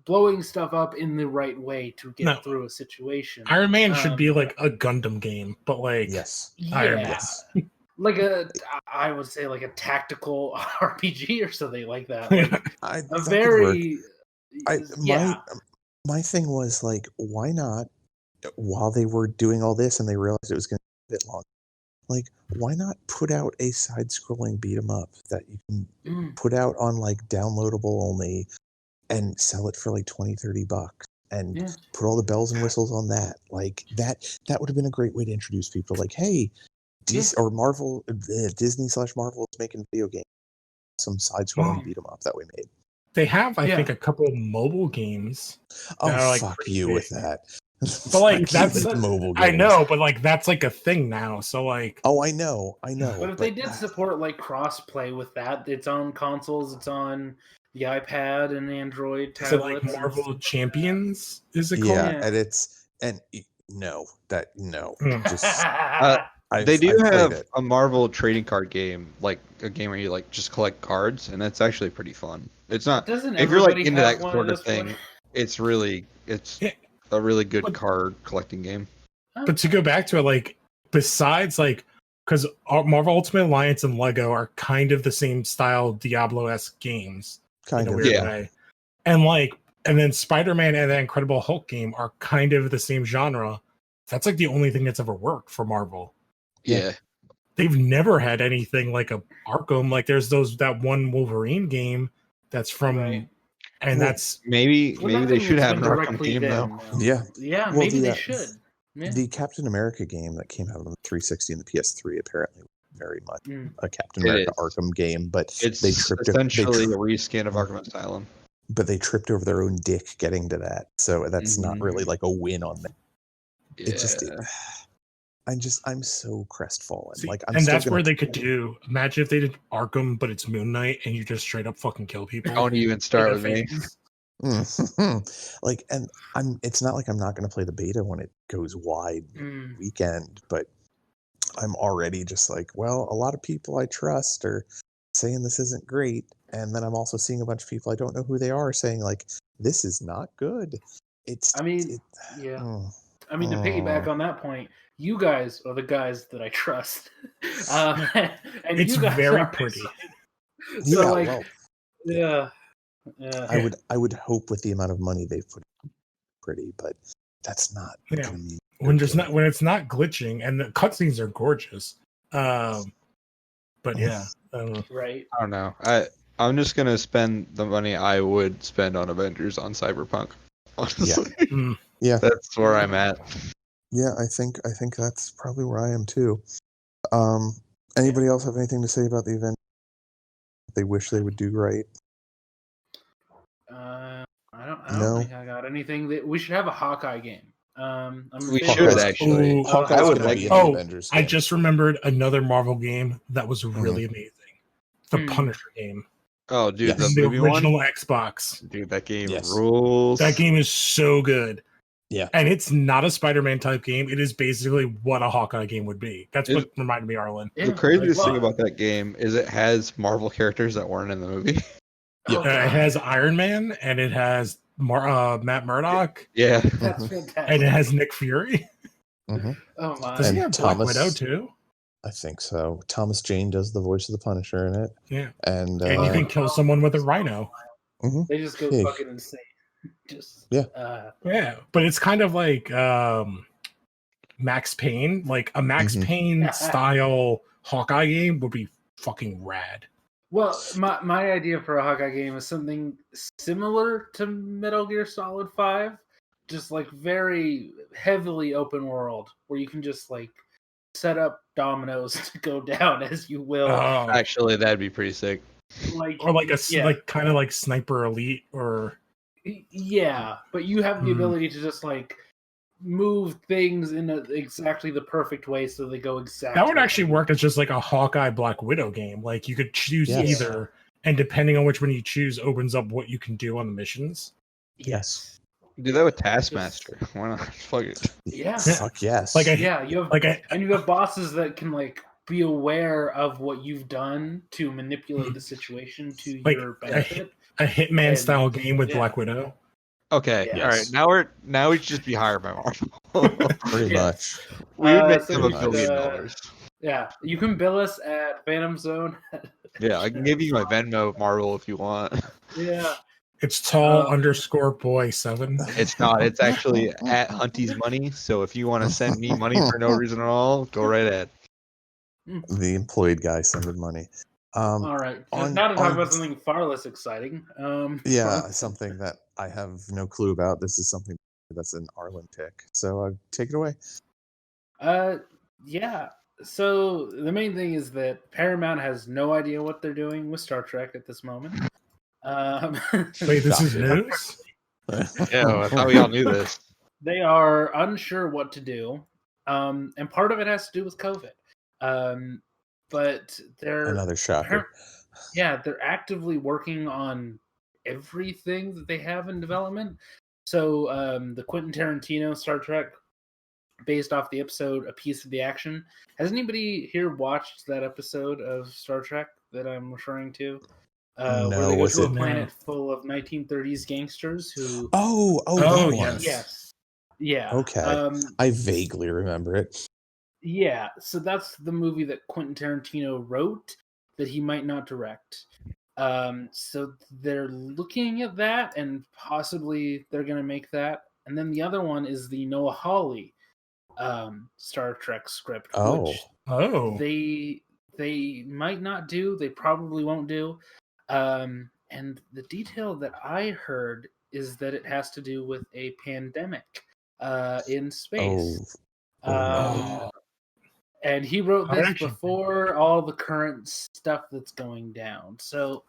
blowing stuff up in the right way to get through a situation. Iron Man should be like a Gundam game, but like yes, Iron Man. yes. Like I would say like a tactical RPG or something like that. Like My thing was like, why not? While they were doing all this and they realized it was going to be a bit long, like why not put out a side-scrolling beat 'em up that you can put out on like downloadable only and sell it for like $20-$30 and put all the bells and whistles on that. Like that would have been a great way to introduce people. Like, hey, or Marvel, Disney/Marvel is making video games. Some side-scrolling beat 'em up that we made. They have, I think, a couple of mobile games. Oh, like, fuck you with that. But like that's mobile games. I know, but like that's like a thing now. So like, oh, I know. But if they did support like cross-play with that, it's on consoles, it's on the iPad and Android tablets. Like Marvel Champions is it called? Yeah, and no. Just they do have a Marvel trading card game, like a game where you like just collect cards, and it's actually pretty fun. It's not if you're like into that sort of thing. It's a really good card collecting game. But to go back to it, like besides like because Marvel Ultimate Alliance and Lego are kind of the same style Diablo-esque games, kind in a of weird way, and then Spider-Man and the Incredible Hulk game are kind of the same genre. That's like the only thing that's ever worked for Marvel. Yeah. They've never had anything like a Arkham. Like there's that one Wolverine game that's from, and that's maybe they should have an Arkham game though. Yeah, maybe they should. Yeah. The Captain America game that came out on the 360 and the PS3 apparently very much a Captain America Arkham game, but it's essentially a reskin of Arkham Asylum. But they tripped over their own dick getting to that, so that's not really like a win on them. Yeah. I'm so crestfallen. See, like, that's where they could do. Imagine if they did Arkham, but it's Moon Knight, and you just straight up fucking kill people. Don't even start with me. Like, and it's not like I'm not going to play the beta when it goes wide weekend, but I'm already just like, well, a lot of people I trust are saying this isn't great, and then I'm also seeing a bunch of people I don't know who they are saying like, this is not good. To piggyback on that point, you guys are the guys that I trust. And it's you guys very are pretty. So I would hope with the amount of money they've put pretty, but that's not when it's not glitching and the cutscenes are gorgeous. But right. I don't know. I'm just gonna spend the money I would spend on Avengers on Cyberpunk. Honestly. Yeah. That's where I'm at. Yeah, I think that's probably where I am too. Anybody else have anything to say about the event they wish they would do right? I don't think I got anything. That we should have a Hawkeye game. We should actually. I would like Avengers game. I just remembered another Marvel game that was really amazing. The Punisher game. Oh, dude, the original Xbox. Dude, that game rules. That game is so good. Yeah. And it's not a Spider-Man type game. It is basically what a Hawkeye game would be. That's what reminded me, Arlen. The craziest thing about that game is it has Marvel characters that weren't in the movie. It has Iron Man, and it has Matt Murdock. Yeah. That's fantastic. And it has Nick Fury. Mm-hmm. Oh my! Does he have Black Widow too? I think so. Thomas Jane does the voice of the Punisher in it. Yeah, and you can kill someone with a rhino. Mm-hmm. They just go fucking insane. But it's kind of like Max Payne. Like a Max Payne style Hawkeye game would be fucking rad. Well, my idea for a Hawkeye game is something similar to Metal Gear Solid 5, just like very heavily open world, where you can just like set up dominoes to go down as you will. Actually, that'd be pretty sick. Like kind of like Sniper Elite or but you have the ability to just like move things in exactly the perfect way so they go exactly. That would actually work as just like a Hawkeye Black Widow game. Like you could choose either, and depending on which one you choose, opens up what you can do on the missions. Yes. Do that with Taskmaster. Why not? Fuck it. Yeah. Fuck yes. You have bosses that can like be aware of what you've done to manipulate the situation to your benefit. A Hitman style game with Black Widow. Okay, all right. Now we should just be hired by Marvel. Pretty much. We would make them $1 billion. Yeah, you can bill us at Phantom Zone. Yeah, I can give you my Venmo, Marvel, if you want. Yeah. It's tall _ boy 7. It's not. It's actually at Hunty's Money. So if you want to send me money for no reason at all, go right ahead. The employed guy sending money. All right. Now to talk about something far less exciting. Something that I have no clue about. This is something that's an Arlen pick. So take it away. Yeah. So the main thing is that Paramount has no idea what they're doing with Star Trek at this moment. Wait, this is news? Yeah, I thought we all knew this. They are unsure what to do. And part of it has to do with COVID. But they're another shocker. They're actively working on everything that they have in development. So the Quentin Tarantino Star Trek, based off the episode A Piece of the Action. Has anybody here watched that episode of Star Trek that I'm referring to? No, where they go to a planet full of 1930s gangsters who... Oh, yes. Yeah. Okay. I vaguely remember it. Yeah, so that's the movie that Quentin Tarantino wrote that he might not direct. So they're looking at that, and possibly they're going to make that. And then the other one is the Noah Hawley Star Trek script, which they might not do. They probably won't do. And the detail that I heard is that it has to do with a pandemic in space. And he wrote this before all the current stuff that's going down. So,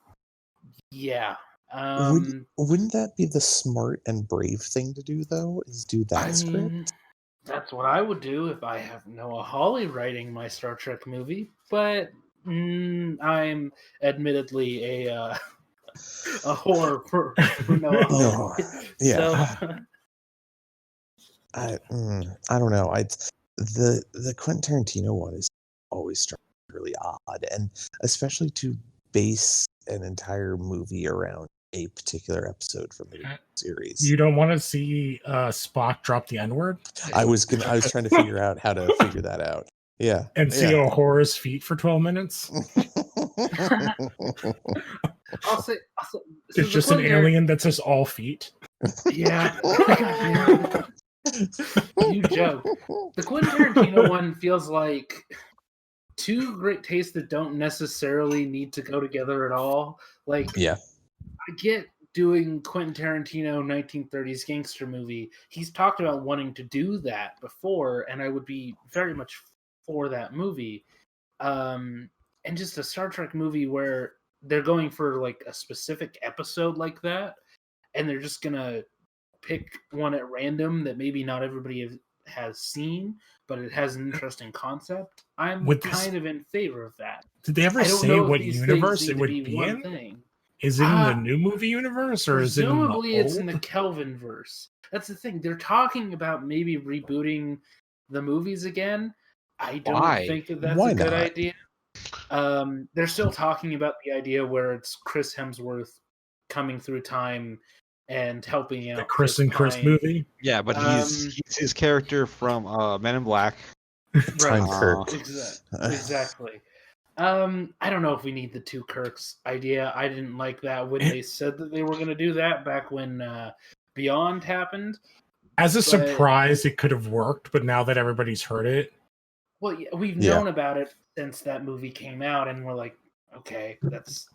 yeah. Wouldn't that be the smart and brave thing to do, though? Is do that script? That's what I would do if I have Noah Hawley writing my Star Trek movie. But I'm admittedly a whore for Noah Hawley. Yeah. So, I don't know. The Quentin Tarantino one is always really odd, and especially to base an entire movie around a particular episode from the series. You don't want to see Spock drop the N-word? I was trying to figure out how to figure that out. Yeah. And see a horror's feet for 12 minutes? I'll say it's just an alien that's just all feet. Yeah. You joke. The Quentin Tarantino one feels like two great tastes that don't necessarily need to go together at all. Like, I get doing Quentin Tarantino 1930s gangster movie. He's talked about wanting to do that before, and I would be very much for that movie. And just a Star Trek movie where they're going for like a specific episode like that, and they're just gonna pick one at random that maybe not everybody has seen, but it has an interesting concept. I'm kind of in favor of that. Did they ever say what universe it would be in? is it in the new movie universe, or is it in the old? Presumably it's in the Kelvinverse. That's the thing. They're talking about maybe rebooting the movies again. I don't think that's a good idea. They're still talking about the idea where it's Chris Hemsworth coming through time and helping out the Chris and Chris movie. Yeah, but he's his character from Men in Black. Right. Exactly. I don't know if we need the two Kirks idea. I didn't like that when they said that they were going to do that back when Beyond happened. As a surprise, it could have worked, but now that everybody's heard it, well, we've known about it since that movie came out, and we're like, okay, that's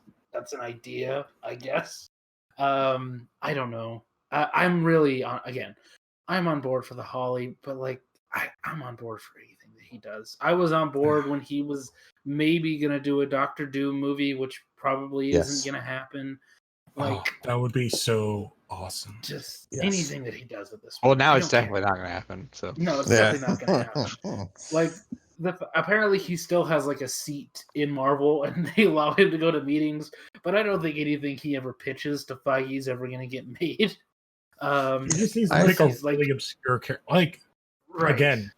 an idea, I guess. I don't know. I'm really I'm on board for the Holly, but like I'm on board for anything that he does. I was on board when he was maybe gonna do a Doctor Doom movie, which probably isn't gonna happen. Like that would be so awesome. Just anything that he does at this point. Well, now it's definitely not gonna happen. So no, it's definitely not gonna happen. Like apparently he still has like a seat in Marvel, and they allow him to go to meetings. But I don't think anything he ever pitches to Feige is ever gonna get made. He just needs to make a really obscure character. Like again,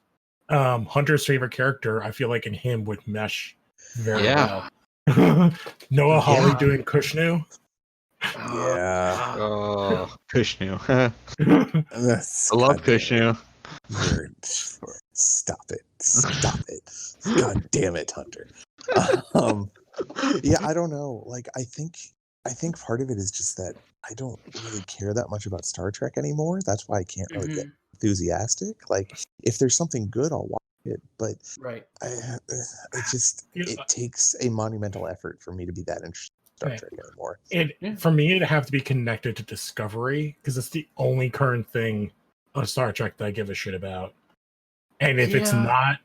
Hunter's favorite character, I feel like in him would mesh very well. Noah Hawley doing Kushnu. Oh, Kushnu. I love Kushnu. Stop it. God damn it, Hunter. I don't know. Like, I think part of it is just that I don't really care that much about Star Trek anymore. That's why I can't really get enthusiastic. Like, if there's something good, I'll watch it. But it takes a monumental effort for me to be that interested in Star Trek anymore. For me, it'd have to be connected to Discovery, because it's the only current thing of Star Trek that I give a shit about. And if it's not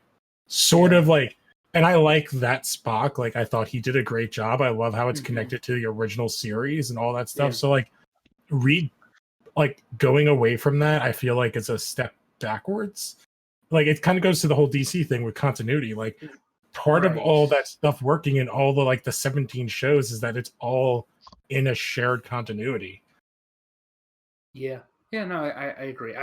sort of like, and I like that Spock, like I thought he did a great job. I love how it's connected to the original series and all that stuff. So like going away from that, I feel like it's a step backwards. Like it kind of goes to the whole DC thing with continuity. Like part of all that stuff working in all the like the 17 shows is that it's all in a shared continuity. No, I agree.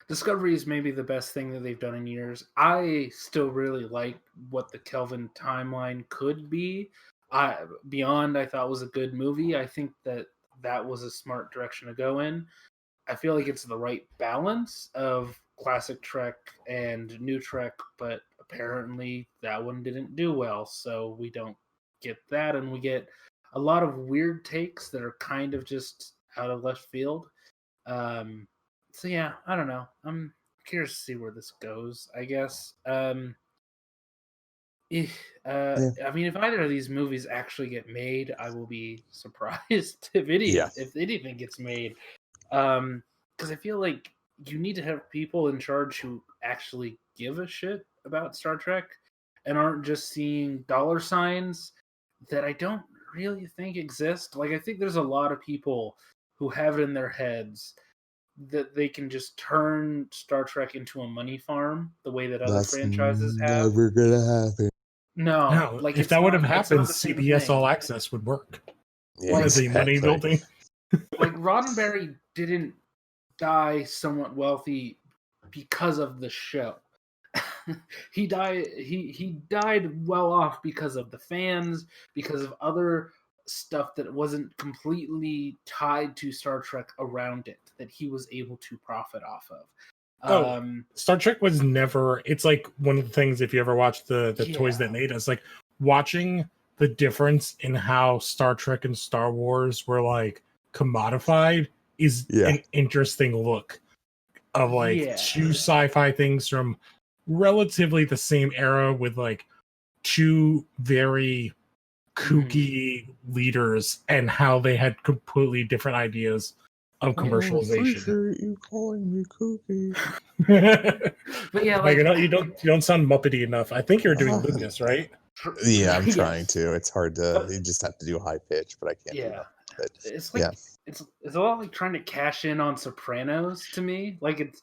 Discovery is maybe the best thing that they've done in years. I still really like what the Kelvin timeline could be. Beyond, I thought, was a good movie. I think that was a smart direction to go in. I feel like it's the right balance of classic Trek and new Trek, but apparently that one didn't do well, so we don't get that, and we get a lot of weird takes that are kind of just out of left field. So yeah, I don't know. I'm curious to see where this goes, I guess. I mean, if either of these movies actually get made, I will be surprised if anything gets made. Because I feel like you need to have people in charge who actually give a shit about Star Trek and aren't just seeing dollar signs that I don't really think exist. Like, I think there's a lot of people who have it in their heads that they can just turn Star Trek into a money farm the way that other franchises have. Never gonna happen. No, like if that would have happened, CBS All Access would work. Yeah, exactly. Money building. Like Roddenberry didn't die somewhat wealthy because of the show. He died well off because of the fans, because of other stuff that wasn't completely tied to Star Trek around it that he was able to profit off of. Star Trek was never, it's like one of the things, if you ever watch the Toys That Made Us, like watching the difference in how Star Trek and Star Wars were like commodified is an interesting look of like two sci-fi things from relatively the same era with like two very kooky leaders and how they had completely different ideas of commercialization. You calling me kooky? But yeah, like you don't sound Muppety enough. I think you're doing Lucas, right? Yeah, I'm trying to. It's hard to. You just have to do high pitch, but I can't do that. But, it's like it's a lot like trying to cash in on Sopranos to me. Like it's,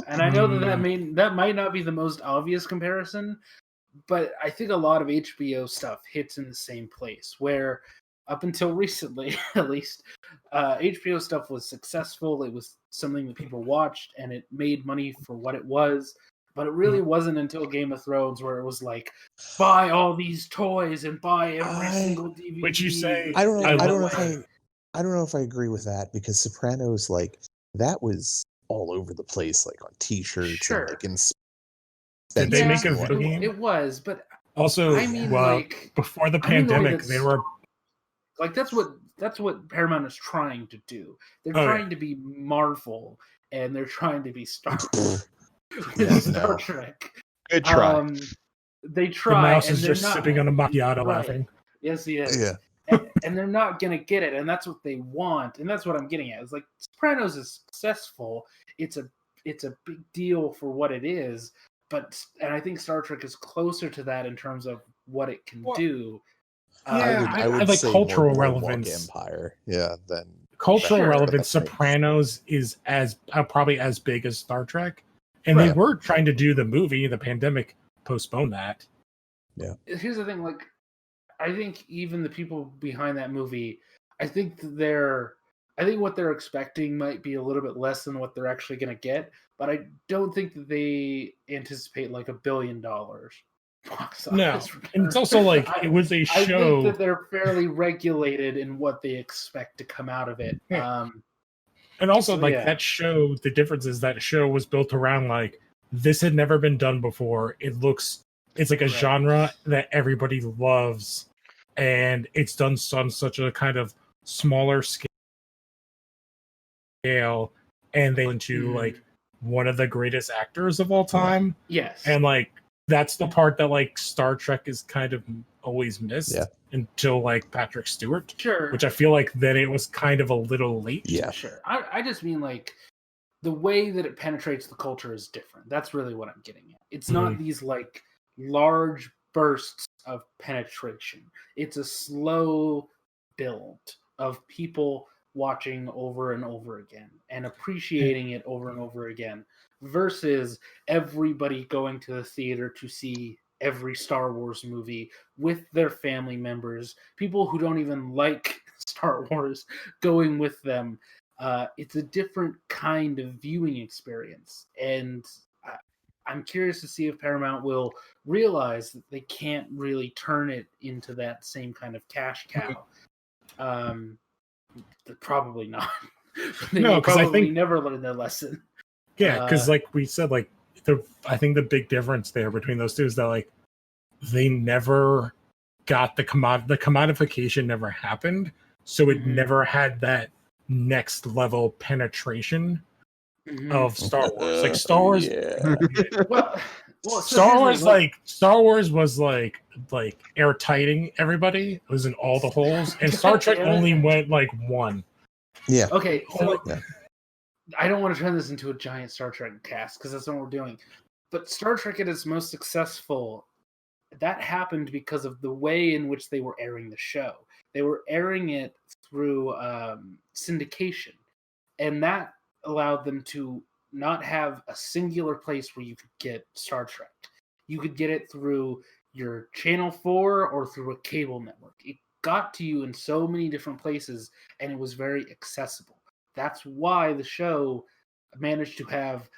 and I know that might not be the most obvious comparison, but I think a lot of HBO stuff hits in the same place where up until recently, at least, HBO stuff was successful. It was something that people watched, and it made money for what it was. But it really wasn't until Game of Thrones where it was like, buy all these toys and buy every single DVD. Which you say? I don't know if I agree with that, because Sopranos, like, that was all over the place, like on T-shirts and like in. Did they make a video game? It was, but also, I mean, like, before the pandemic, they were like, that's what Paramount is trying to do. They're trying to be Marvel, and they're trying to be Star Trek. Good try. They try. The mouse and is just sipping on a macchiato, laughing. Yes, he is. Yeah. And they're not gonna get it, and that's what they want, and that's what I'm getting at. It's like Sopranos is successful. It's a big deal for what it is, and I think Star Trek is closer to that in terms of what it can do. I would like say cultural more relevance. Empire, than cultural relevance. Sopranos is probably as big as Star Trek, and they were trying to do the movie. The pandemic postponed that. Yeah. Here's the thing, like, I think even the people behind that movie, I think what they're expecting might be a little bit less than what they're actually going to get, but I don't think that they anticipate like $1 billion. No, and it's also like it was a show. I think that they're fairly regulated in what they expect to come out of it. Yeah. And also, that show, the difference is that show was built around like this had never been done before. It's like a genre that everybody loves, and it's done on such a kind of smaller scale, and they went to like one of the greatest actors of all time. Yes, and like that's the part that like Star Trek is kind of always missed until like Patrick Stewart. Sure, which I feel like then it was kind of a little late. Yeah, sure. I just mean like the way that it penetrates the culture is different. That's really what I'm getting at. It's not these like large bursts of penetration. It's a slow build of people watching over and over again and appreciating it over and over again, versus everybody going to the theater to see every Star Wars movie with their family members, people who don't even like Star Wars going with them. It's a different kind of viewing experience, and I'm curious to see if Paramount will realize that they can't really turn it into that same kind of cash cow. Probably not. No, because I think never learned their lesson. Yeah, because like we said, like I think the big difference there between those two is that like they never got the commodification never happened, so it never had that next level penetration of Star Wars. Like Star Wars, Star Wars was like airtighting everybody. It was in all the holes, and Star Trek only went like one. Yeah. Okay. So I don't want to turn this into a giant Star Trek cast because that's not what we're doing. But Star Trek at its most successful, that happened because of the way in which they were airing the show. They were airing it through syndication, and that allowed them to not have a singular place where you could get Star Trek. You could get it through your Channel 4 or through a cable network. It got to you in so many different places, and it was very accessible. That's why the show managed to have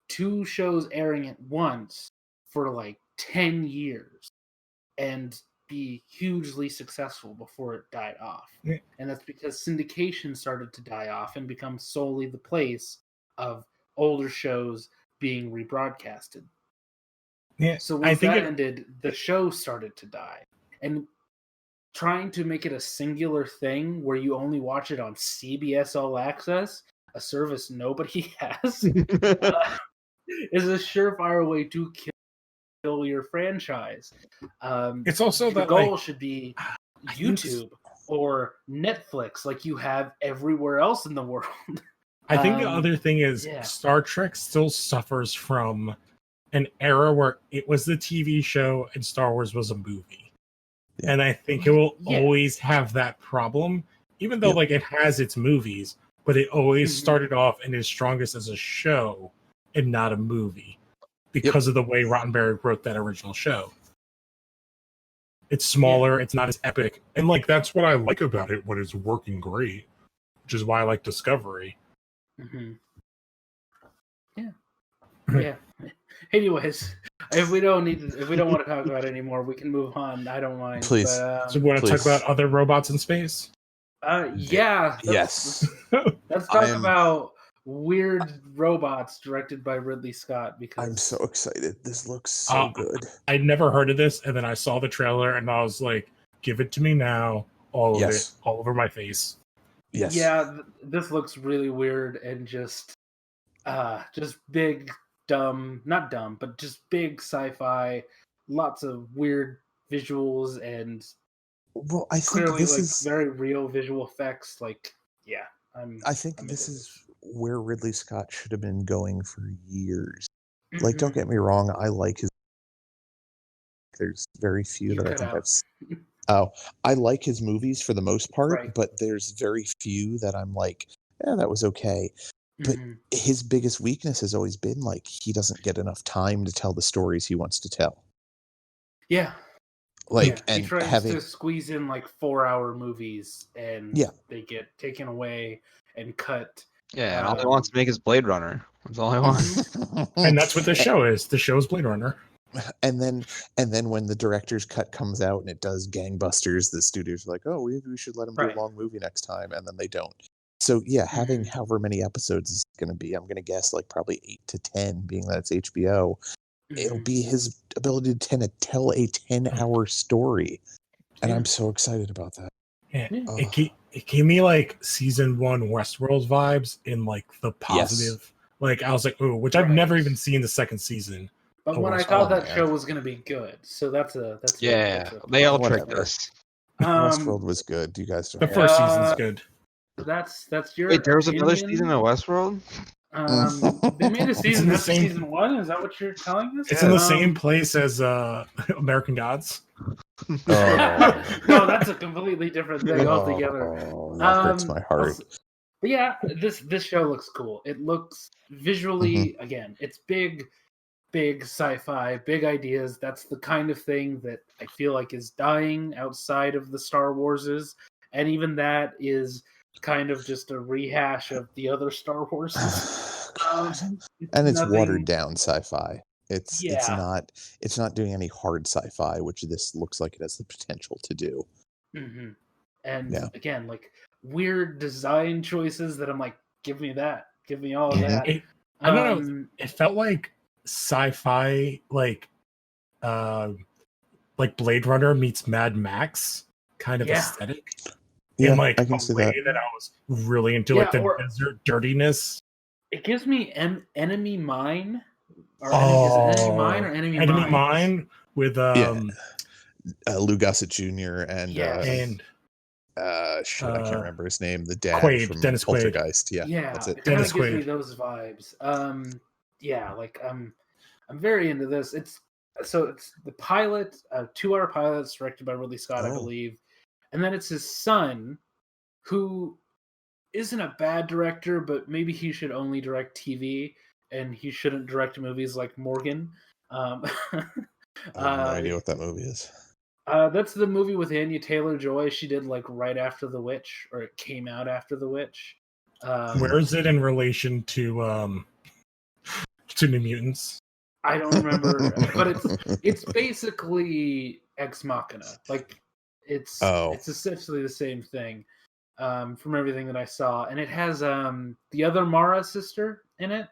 2 shows airing at once for like 10 years and be hugely successful before it died off. Yeah. And that's because syndication started to die off and become solely the place of older shows being rebroadcasted. Yeah. So once that ended, the show started to die. And trying to make it a singular thing where you only watch it on CBS All Access, a service nobody has, is a surefire way to kill your franchise. It's also the goal should be YouTube or Netflix, like you have everywhere else in the world. I think the other thing is Star Trek still suffers from an era where it was the TV show and Star Wars was a movie. And I think it will always have that problem, even though like it has its movies, but it always started off and is strongest as a show and not a movie because of the way Roddenberry wrote that original show. It's smaller. It's not as epic, and like that's what I like about it. What is working great, which is why I like Discovery. Mm-hmm. Yeah. Anyways, if we don't want to talk about it anymore, we can move on. I don't mind. Please. But, So we want to talk about other robots in space? Yeah. Yes. Let's talk about weird robots directed by Ridley Scott, because I'm so excited. This looks so good. I'd never heard of this, and then I saw the trailer, and I was like, "Give it to me now!" All of it, all over my face. Yes. Yeah, this looks really weird and just big, dumb, not dumb, but just big sci-fi. Lots of weird visuals and I think clearly this is very real visual effects. I think this is where Ridley Scott should have been going for years. Mm-hmm. Like, don't get me wrong, I like his. There's very few that I think I've seen. I like his movies for the most part, but there's very few that I'm like, yeah, that was okay. But his biggest weakness has always been like he doesn't get enough time to tell the stories he wants to tell. Yeah. And he tries to squeeze in 4-hour movies, and they get taken away and cut. Yeah, and all he wants to make is Blade Runner. That's all I want. And that's what the show is. The show is Blade Runner. And then when the director's cut comes out and it does gangbusters, the studios are like, oh, we should let him do a long movie next time, and then they don't. So having however many episodes is going to be, I'm going to guess probably 8 to 10, being that it's HBO. It'll be his ability to tell a 10-hour story, and I'm so excited about that. Yeah, it gave me season 1 Westworld vibes in the positive. Yes. I was like, ooh, which I've never even seen the second season. But when I thought that show was going to be good, so that's they all tricked us. Westworld was good. You guys don't. The first season's good. That's your. Wait, there was another season of Westworld? They made a season after season 1. Is that what you're telling us? It's in the same place as American Gods. No, that's a completely different thing altogether. That hurts my heart. But yeah, this show looks cool. It looks visually, again, it's big sci-fi, big ideas. That's the kind of thing that I feel like is dying outside of the Star Warses, and even that is kind of just a rehash of the other Star Warses. And it's watered down sci-fi. It's not doing any hard sci-fi, which this looks like it has the potential to do. Mm-hmm. And again, weird design choices that I'm like, give me that, give me all of that. I don't know. It felt like sci-fi, like Blade Runner meets Mad Max kind of aesthetic. Yeah, in I can see that. that I was really into, the desert dirtiness. It gives me Enemy Mine. Or Enemy Mine or Enemy Mine with Lou Gossett Jr. and I can't remember his name. The dad from Dennis Poltergeist. Quaid. Yeah, that's it. It kind of gives me those vibes. I'm very into this. It's the pilot, 2-hour pilot, directed by Ridley Scott, I believe. And then it's his son, who isn't a bad director, but maybe he should only direct TV, and he shouldn't direct movies like Morgan. I have no idea what that movie is. That's the movie with Anya Taylor-Joy. She did right after The Witch, or it came out after The Witch. Where is it in relation to New Mutants? I don't remember, but it's basically Ex Machina. It's essentially the same thing, from everything that I saw, and it has the other Mara sister in it.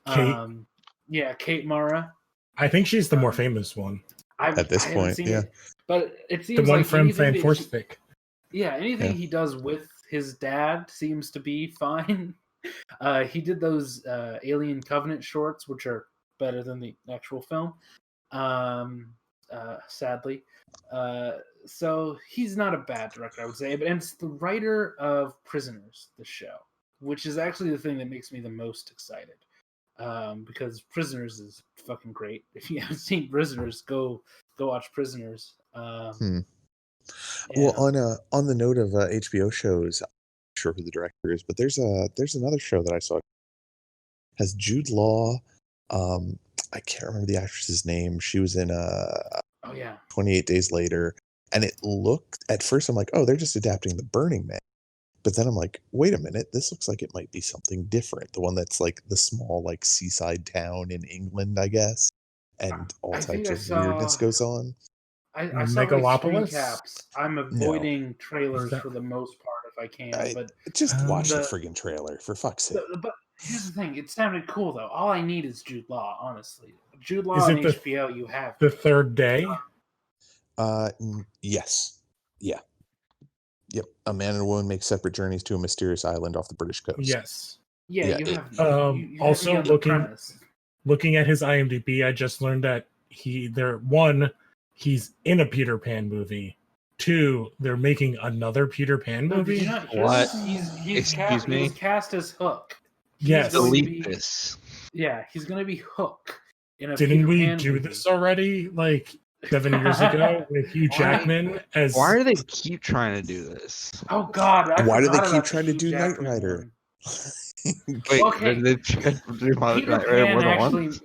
Kate. Kate Mara. I think she's the more famous one at this point. Yeah, but it seems the one from Fantastic. Anything he does with his dad seems to be fine. He did those Alien Covenant shorts, which are better than the actual film. Sadly. So he's not a bad director, I would say, and it's the writer of Prisoners, the show, which is actually the thing that makes me the most excited. Because Prisoners is fucking great. If you haven't seen Prisoners, go watch Prisoners. Well, on the note of HBO shows, I'm not sure who the director is, but there's another show that I saw. It has Jude Law. I can't remember the actress's name. She was in 28 Days Later. And it looked, at first I'm like, oh, they're just adapting the Burning Man. But then I'm like, wait a minute, this looks like it might be something different. The one that's like the small like seaside town in England, I guess. And all types of weirdness goes on. I saw like screen caps. I'm avoiding trailers for the most part if I can. But just watch the friggin' trailer, for fuck's sake. But here's the thing, it sounded cool though. All I need is Jude Law, honestly. Jude Law on HBO, you have the third day. Yes. Yeah. Yep. A man and a woman make separate journeys to a mysterious island off the British coast. Yes. Yeah. You have. Also, looking at his IMDb, I just learned that he's in a Peter Pan movie. 2, they're making another Peter Pan movie. What? He's cast as Hook. Yes. Delete this. Yeah, he's gonna be Hook. Didn't we do this already? Like 7 years ago with Hugh Jackman as. Why do they keep trying to do this? Oh God! Why do they keep trying to do Knight Rider? Wait, okay. They try to do Peter Pan actually.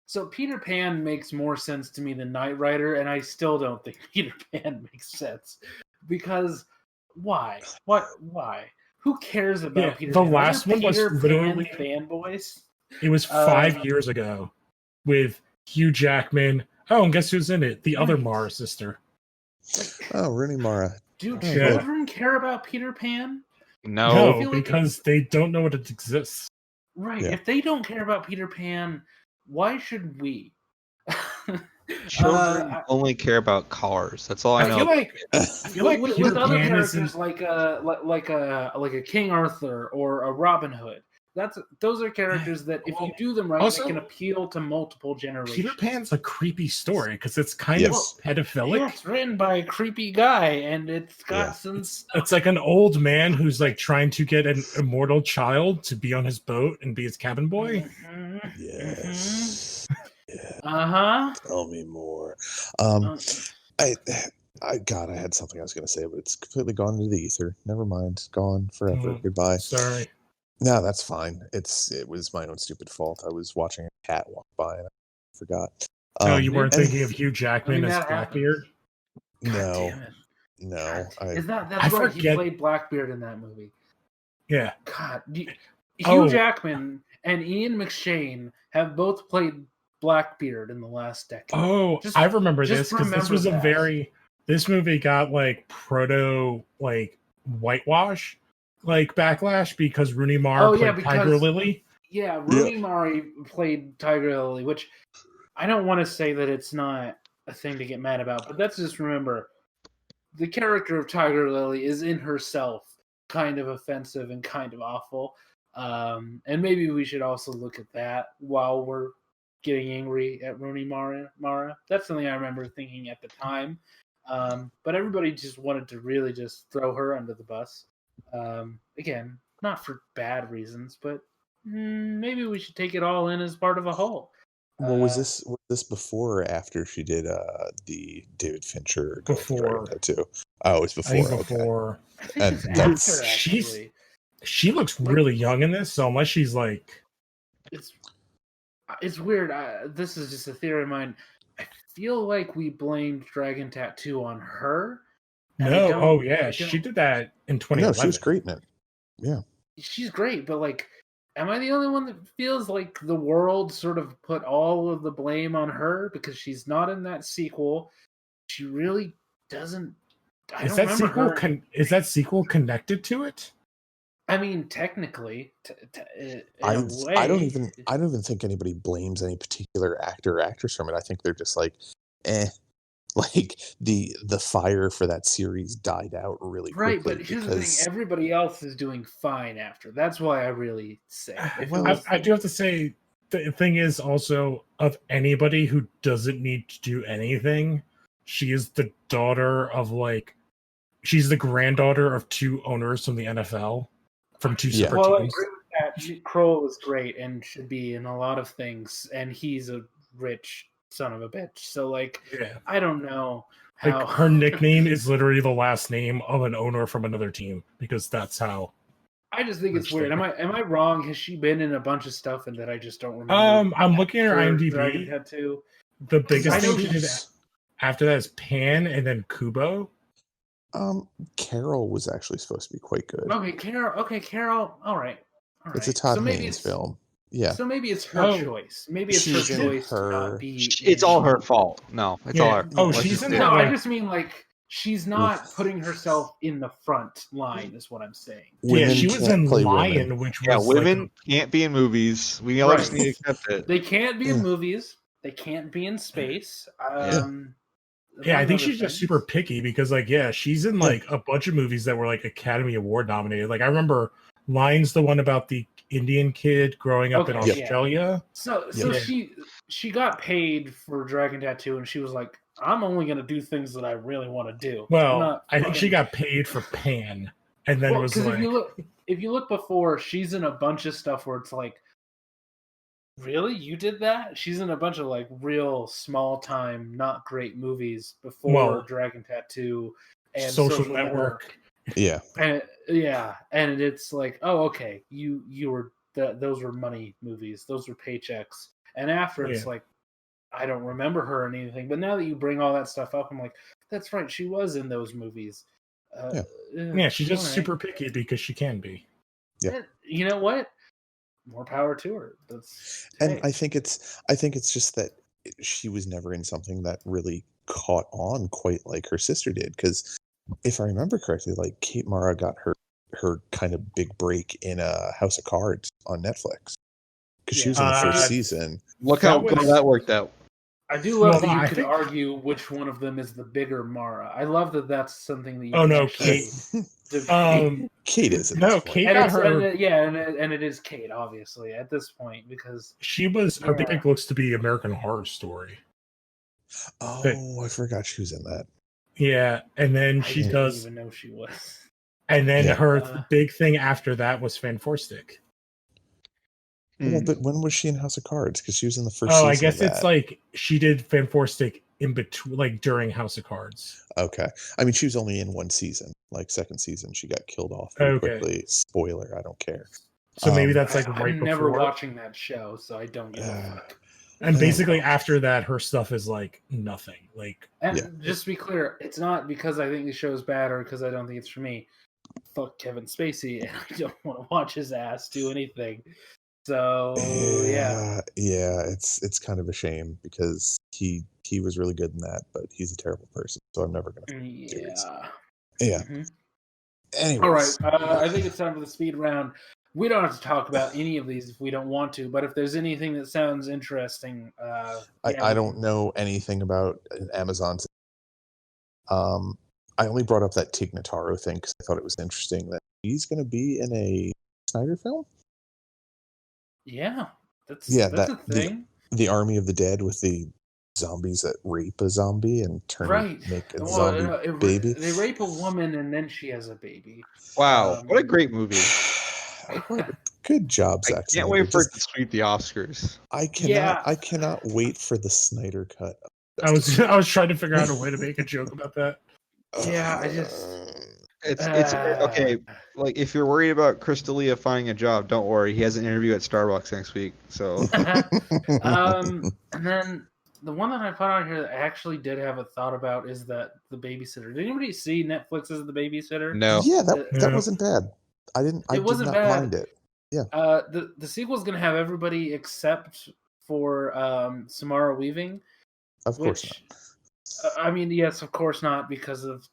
So Peter Pan makes more sense to me than Knight Rider, and I still don't think Peter Pan makes sense because why? Why? Who cares about Peter Pan? The last one was literally fanboys. It was 5 years ago with Hugh Jackman. Oh, and guess who's in it? The other Mara sister. Oh, Rooney Mara. Do children care about Peter Pan? No, because they don't know what it exists. Right. Yeah. If they don't care about Peter Pan, why should we? Children only care about cars. That's all I know. I feel like with other characters like a King Arthur or a Robin Hood. Those are characters that if you do them right, also, they can appeal to multiple generations. Peter Pan's a creepy story because it's kind of pedophilic. Yeah, it's written by a creepy guy, and it's got some. It's like an old man who's like trying to get an immortal child to be on his boat and be his cabin boy. Mm-hmm. Yes. Yeah. Tell me more. I had something I was going to say, but it's completely gone into the ether. Never mind. Gone forever. Goodbye. Sorry. No, that's fine. It was my own stupid fault. I was watching a cat walk by and I forgot. You weren't thinking of Hugh Jackman as Blackbeard? No. That's right. He played Blackbeard in that movie. Yeah. God. Hugh Jackman and Ian McShane have both played Blackbeard in the last decade. Oh, I remember this because this was this movie got like proto like whitewash. Like backlash because Rooney Mara played Tiger Lily. Yeah, Rooney Mara played Tiger Lily, which I don't want to say that it's not a thing to get mad about, but let's just remember the character of Tiger Lily is in herself kind of offensive and kind of awful. And maybe we should also look at that while we're getting angry at Rooney Mara. That's something I remember thinking at the time. But everybody just wanted to really just throw her under the bus. Again, not for bad reasons, but maybe we should take it all in as part of a whole. Well, was this before or after she did the David Fincher? Before too. Oh, it was before. I think before. I think it's after, actually. She looks really young in this, so unless she's like, it's weird. This is just a theory of mine. I feel like we blamed Dragon Tattoo on her. No, she did that in 2011. No, she was great in it. Yeah. She's great, but like, am I the only one that feels like the world sort of put all of the blame on her because she's not in that sequel? She really doesn't. Is that sequel connected to it? I mean, technically, I don't even think anybody blames any particular actor or actress from it. I think they're just like, like the fire for that series died out really quickly. Right, but here's the thing: everybody else is doing fine after. That's why I really say. I do have to say the thing is also of anybody who doesn't need to do anything. She is the daughter of she's the granddaughter of 2 owners from the NFL. From 2 separate teams. I agree with that. Kroll is great and should be in a lot of things, and he's a rich son of a bitch. So, I don't know how her nickname is literally the last name of an owner from another team because that's how. I just think it's weird. Am I wrong? Has she been in a bunch of stuff and that I just don't remember? I'm looking at her IMDb. The biggest thing she did after that is Pan and then Kubo. Carol was actually supposed to be quite good. Okay, Carol. All right. It's a Todd Haynes film. Yeah. So maybe it's her choice. Maybe it's her choice to not be. It's all her fault. No, it's all her. Oh, she's in that. No, I just mean like she's not putting herself in the front line. Is what I'm saying. Women she was in Lion, which was women can't be in movies. We all just need to accept it. They can't be in movies. They can't be in space. I think she's just super picky because, she's in like a bunch of movies that were like Academy Award nominated. Like I remember Lion's the one about the Indian kid growing up in Australia. So she got paid for Dragon Tattoo, and she was like, "I'm only going to do things that I really want to do." Well, I think she got paid for Pan, and then was like, if you look before, she's in a bunch of stuff where it's like, really, you did that? She's in a bunch of like real small time, not great movies before Dragon Tattoo and Social Network. Yeah. And it's like, oh, okay, you were those were money movies, those were paychecks, and after it's like, I don't remember her or anything, but now that you bring all that stuff up, I'm like, that's right, she was in those movies. She's just super picky because she can be. Yeah. You know what? More power to her. I think it's just that she was never in something that really caught on quite like her sister did, because if I remember correctly, like Kate Mara got her kind of big break in House of Cards on Netflix because she was in the first season. Look how well that worked out. I do love that you could argue which one of them is the bigger Mara. I love that that's something that you. Oh no, Kate. Kate isn't. No, Kate got her. And it is Kate, obviously, at this point, because she was. I think it looks to be American Horror Story. Oh, I forgot she was in that. Yeah, and then she does. I didn't even know she was. And then her big thing after that was Fanforstic. Well, but when was she in House of Cards? Because she was in the first. Oh, I guess it's like she did Fanforstic in between, like during House of Cards. Okay, I mean she was only in one season. Like second season, she got killed off very quickly. Spoiler, I don't care. So maybe that's like I'm never watching that show, so I don't give a fuck. And basically after that, her stuff is like nothing. Like, and just to be clear, it's not because I think the show is bad or because I don't think it's for me. Fuck Kevin Spacey, and I don't want to watch his ass do anything. So it's kind of a shame because he was really good in that, but he's a terrible person, so I'm never gonna. Mm-hmm. Anyways. All right, I think it's time for the speed round. We don't have to talk about any of these if we don't want to, but if there's anything that sounds interesting, I don't know anything about Amazon. I only brought up that Tig Notaro thing because I thought it was interesting that he's going to be in a Snyder film. Yeah, that's a thing. The Army of the Dead with the zombies that rape a zombie and make a zombie baby. They rape a woman and then she has a baby. Wow, what a great movie! Good job, Zack. I can't wait for it to sweep the Oscars. I cannot wait for the Snyder cut. I was trying to figure out a way to make a joke about that. Yeah, I just. It's okay. Like if you're worried about Chris D'Elia finding a job, don't worry. He has an interview at Starbucks next week. So. And then the one that I put on here that I actually did have a thought about is that The Babysitter. Did anybody see Netflix's The Babysitter? No. Yeah, that wasn't bad. I did not mind it. Yeah. The sequel's gonna have everybody except for Samara Weaving. Of course not. I mean, yes, of course not, because of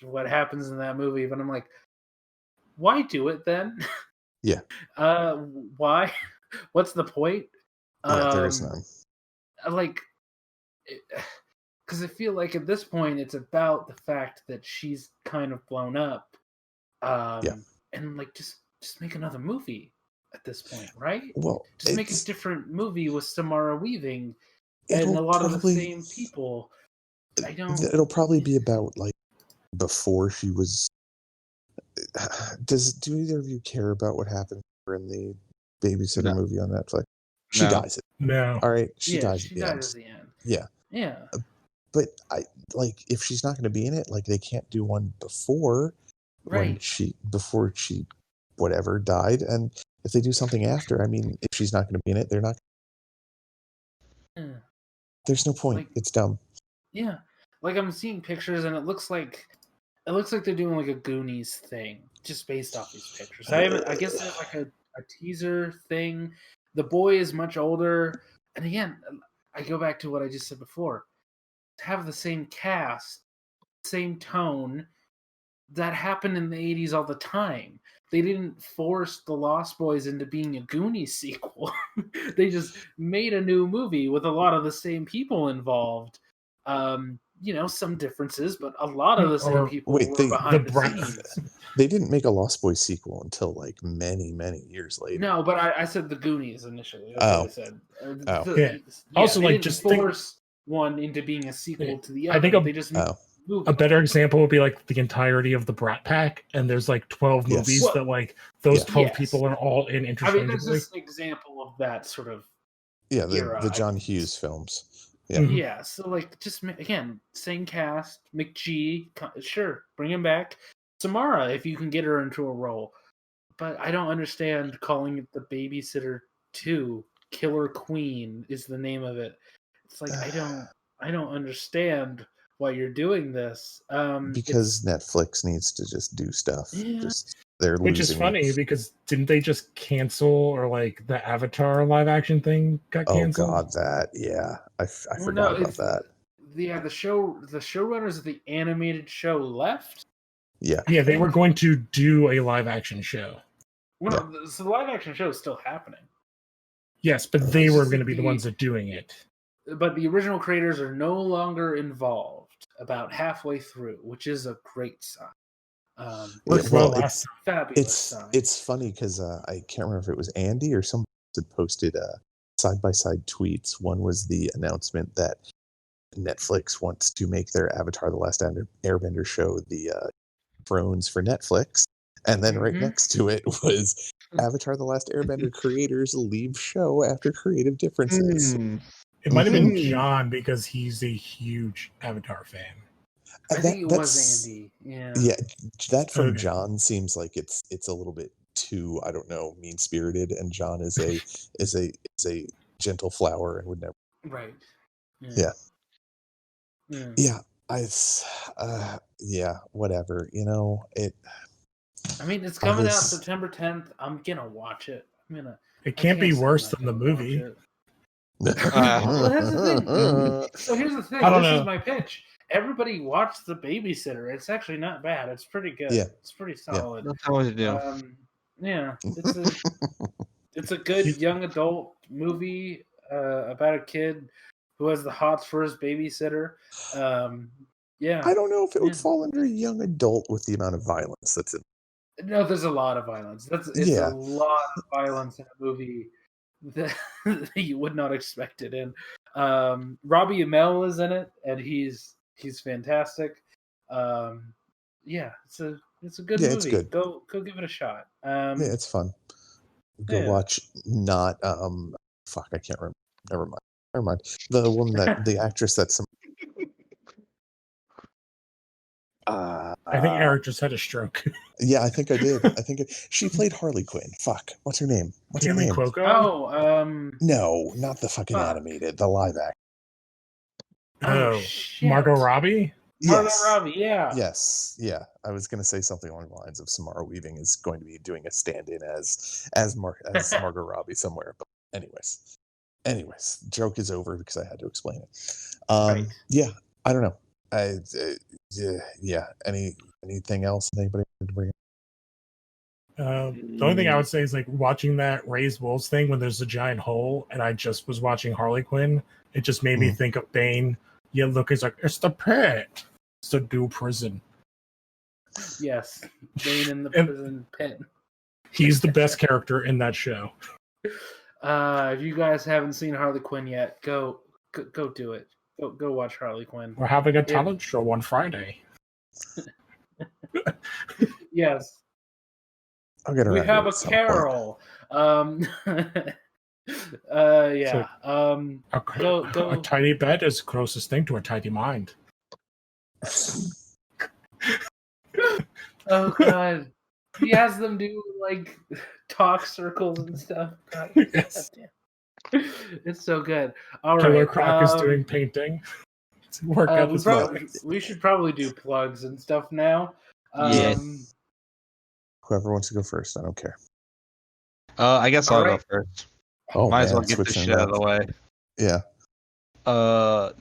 what happens in that movie. But I'm like, why do it then? Yeah. Why? What's the point? There is none. Because I feel like at this point it's about the fact that she's kind of blown up. And like just make another movie at this point, right? Well, just make a different movie with Samara Weaving and a lot of the same people. It'll probably be about like before she was. Do either of you care about what happened in the Babysitter movie on Netflix? She dies. No. All right, she dies at the end. Yeah. But if she's not going to be in it, like they can't do one before before she whatever died, and if they do something after, I mean, if she's not going to be in it, they're not. There's no point. It's dumb. Yeah, like I'm seeing pictures, and it looks like It looks like they're doing like a Goonies thing, just based off these pictures. I guess there's like a teaser thing. The boy is much older, and again, I go back to what I just said before. To have the same cast, same tone, that happened in the 80s all the time. They didn't force the Lost Boys into being a Goonies sequel. They just made a new movie with a lot of the same people involved. Some differences, but a lot of the same people were behind the scenes. They didn't make a Lost Boys sequel until like many, many years later. No, but I said the Goonies initially. That's what I said. Yeah. Also, they like, didn't just force one into being a sequel to the other. I think they just a better example would be like the entirety of the Brat Pack, and there's like 12 movies that like those 12 people are all in interchangeably. I mean, there's just an example of that sort of the John Hughes films. Yeah. Yeah, so like just again, same cast, McGee, sure, bring him back. Samara, if you can get her into a role, but I don't understand calling it the Babysitter 2. Killer Queen is the name of it. It's like I don't understand why you're doing this. Because Netflix needs to just do stuff. Yeah. Which is funny because didn't they just cancel, or like the Avatar live action thing got canceled? Oh God, I forgot about that. Yeah, the showrunners of the animated show left. Yeah, they were going to do a live action show. Well, so the live action show is still happening. Yes, but they were going to be the ones that doing it. But the original creators are no longer involved about halfway through, which is a great sign. It's funny because I can't remember if it was Andy or somebody had posted side-by-side tweets. One was the announcement that Netflix wants to make their Avatar: The Last Airbender show the Thrones for Netflix, and then right next to it was Avatar: The Last Airbender creators leave show after creative differences. It might have been John because he's a huge Avatar fan. I think it was Andy. Yeah. Yeah, that from John seems like it's a little bit too, I don't know, mean-spirited, and John is a gentle flower and would never. Right. Yeah. Whatever. It. I mean, it's coming out September 10th. I'm gonna watch it. It can't be worse than the movie. Well, that's the thing. So here's the thing. This is my pitch. Everybody watch The Babysitter. It's actually not bad. It's pretty good. Yeah. It's pretty solid. That's how to do. It's a good young adult movie about a kid who has the hots for his babysitter. I don't know if it would fall under young adult with the amount of violence that's in. No, there's a lot of violence. It's a lot of violence in a movie that you would not expect it in. Robbie Amell is in it, and he's fantastic. It's a good movie. It's good. Go give it a shot. It's fun. Go watch not fuck, I can't remember. Never mind. The woman that the actress that's I think Erik just had a stroke. Yeah, I think I did. She played Harley Quinn. Fuck. What's her name? Cuoco? Oh, no, not the fucking animated, the live action. Oh, Margot Robbie? Margot Robbie, yeah. Yes, yeah. I was going to say something along the lines of Samara Weaving is going to be doing a stand-in as Margot Robbie somewhere. But anyways, joke is over because I had to explain it. Right. Yeah, I don't know. Anything else? Anybody want to bring up? The only thing I would say is like watching that Raised Wolves thing when there's a giant hole, and I just was watching Harley Quinn. It just made me think of Bane. Yeah, look, he's like, it's the pit. It's the new prison. Yes, Bane in the prison pit. He's the best character in that show. If you guys haven't seen Harley Quinn yet, go do it. Go watch Harley Quinn. We're having a talent show on Friday. Yes. We have a Carol. A tiny bed is the closest thing to a tidy mind. Oh God. He has them do like talk circles and stuff. God, yes. it's so good. All Killer right. Croc is doing painting. to work out this movie. We should probably do plugs and stuff now. Yes. Whoever wants to go first, I don't care. I guess I'll go first. Might as well get this shit out of the way. Yeah.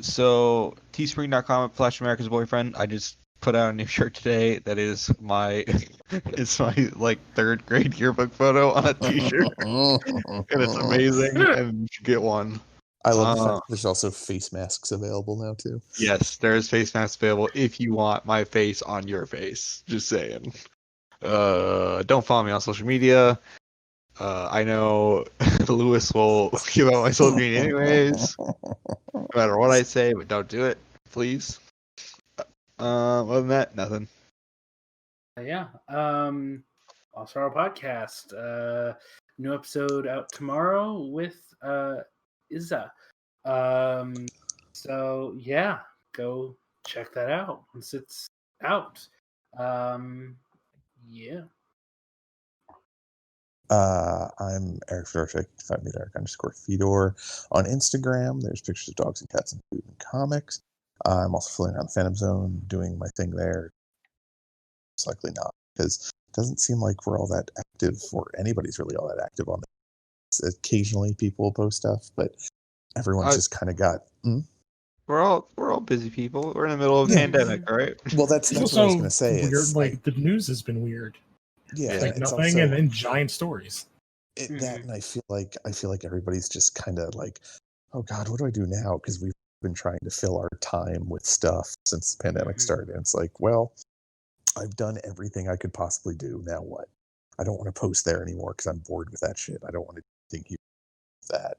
So teespring.com/America's Boyfriend. I just put out a new shirt today that is my like 3rd grade yearbook photo on a t-shirt. And it's amazing, and you should get one. I love the fact there's also face masks available now too. Yes, there's face masks available if you want my face on your face. Just saying. Don't follow me on social media. I know Lewis will give out my social media anyways. No matter what I say, but don't do it, please. Other than that, nothing. Yeah. Notaro podcast. New episode out tomorrow with Izza. So yeah, go check that out once it's out. Yeah. I'm Erik Fedorczyk. Find me at Erik_Fedor on Instagram. There's pictures of dogs and cats and food and comics. I'm also floating around the Phantom Zone, doing my thing there. It's likely not, because it doesn't seem like we're all that active, or anybody's really all that active on this. Occasionally people will post stuff, but everyone's just kind of got... We're all busy people. We're in the middle of a pandemic, all right? Well, that's what I was going to say. Weird, like, the news has been weird. Yeah, like nothing, also, and then giant stories. That, and I feel like everybody's just kind of like, oh God, what do I do now? Because we've been trying to fill our time with stuff since the pandemic started. And it's like, well, I've done everything I could possibly do. Now what? I don't want to post there anymore because I'm bored with that shit. I don't want to think that.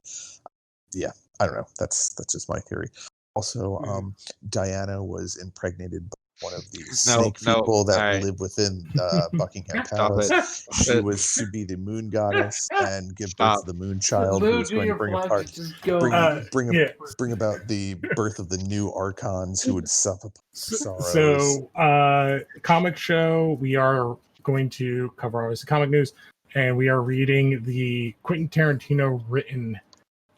Yeah, I don't know. That's just my theory. Also, Diana was impregnated by one of these snake people that live within Buckingham Palace. She was to be the moon goddess and give birth to the moon child, who was going to bring about the birth of the new archons who would suffer sorrows. So, comic show, we are going to cover obviously comic news, and we are reading the Quentin Tarantino written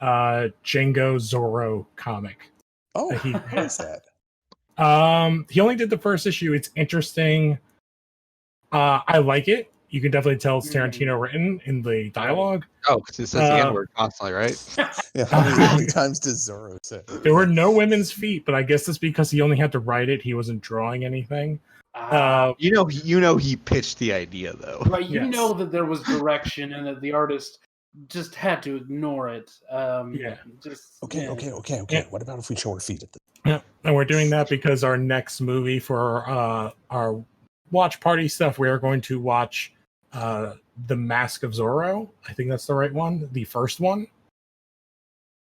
Django Zorro comic. Oh, what is that? He only did the first issue. It's interesting. I like it. You can definitely tell it's Tarantino written in the dialogue. Oh, because it says the N-word constantly, right? Yeah. How many times does Zorro say it? There were no women's feet, but I guess it's because he only had to write it. He wasn't drawing anything. You know, he pitched the idea though. Right. You know that there was direction and that the artist just had to ignore it. Okay. Yeah. What about if we show our feet at the... Yeah, and we're doing that because our next movie for our watch party stuff, we are going to watch The Mask of Zorro. I think that's the right one. The first one.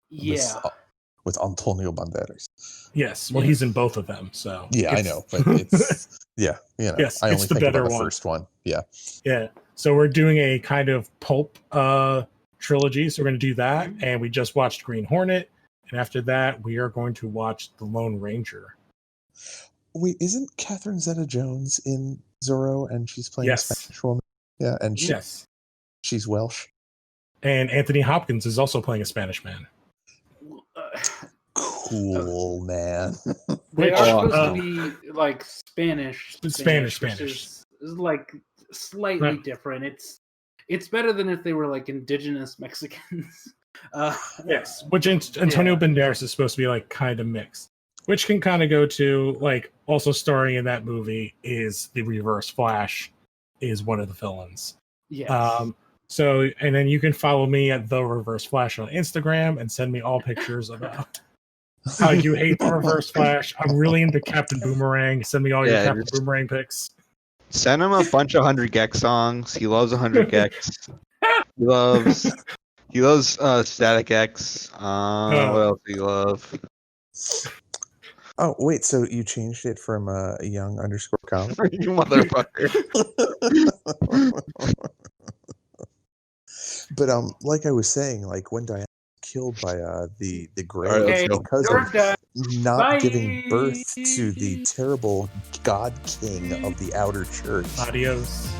Yeah. With Antonio Banderas. Yes. Well, he's in both of them. So yeah, I know, but it's Yes, I only it's the think better about the one. first one. Yeah. Yeah. So we're doing a kind of pulp trilogy. So we're going to do that, and we just watched Green Hornet. And after that, we are going to watch The Lone Ranger. Wait, isn't Catherine Zeta-Jones in Zorro, and she's playing a Spanish woman? Yeah, and she's Welsh. And Anthony Hopkins is also playing a Spanish man. Cool, man. They are supposed to be like Spanish. Spanish. Is like slightly different. It's better than if they were like indigenous Mexicans. Yes, which Antonio Banderas is supposed to be like kind of mixed, which can kind of go to like also starring in that movie is the Reverse Flash is one of the villains. Yes. So and then you can follow me at The Reverse Flash on Instagram and send me all pictures about how you hate the Reverse Flash. I'm really into Captain Boomerang. Send me all your Captain Boomerang pics. Send him a bunch of 100 Gex songs. He loves 100 Gex. He loves Static X. What else do you love? Oh, wait, so you changed it from young_com? You motherfucker. But like I was saying, like when Diana was killed by the Grey, because of not giving birth to the terrible God King of the Outer Church. Adios.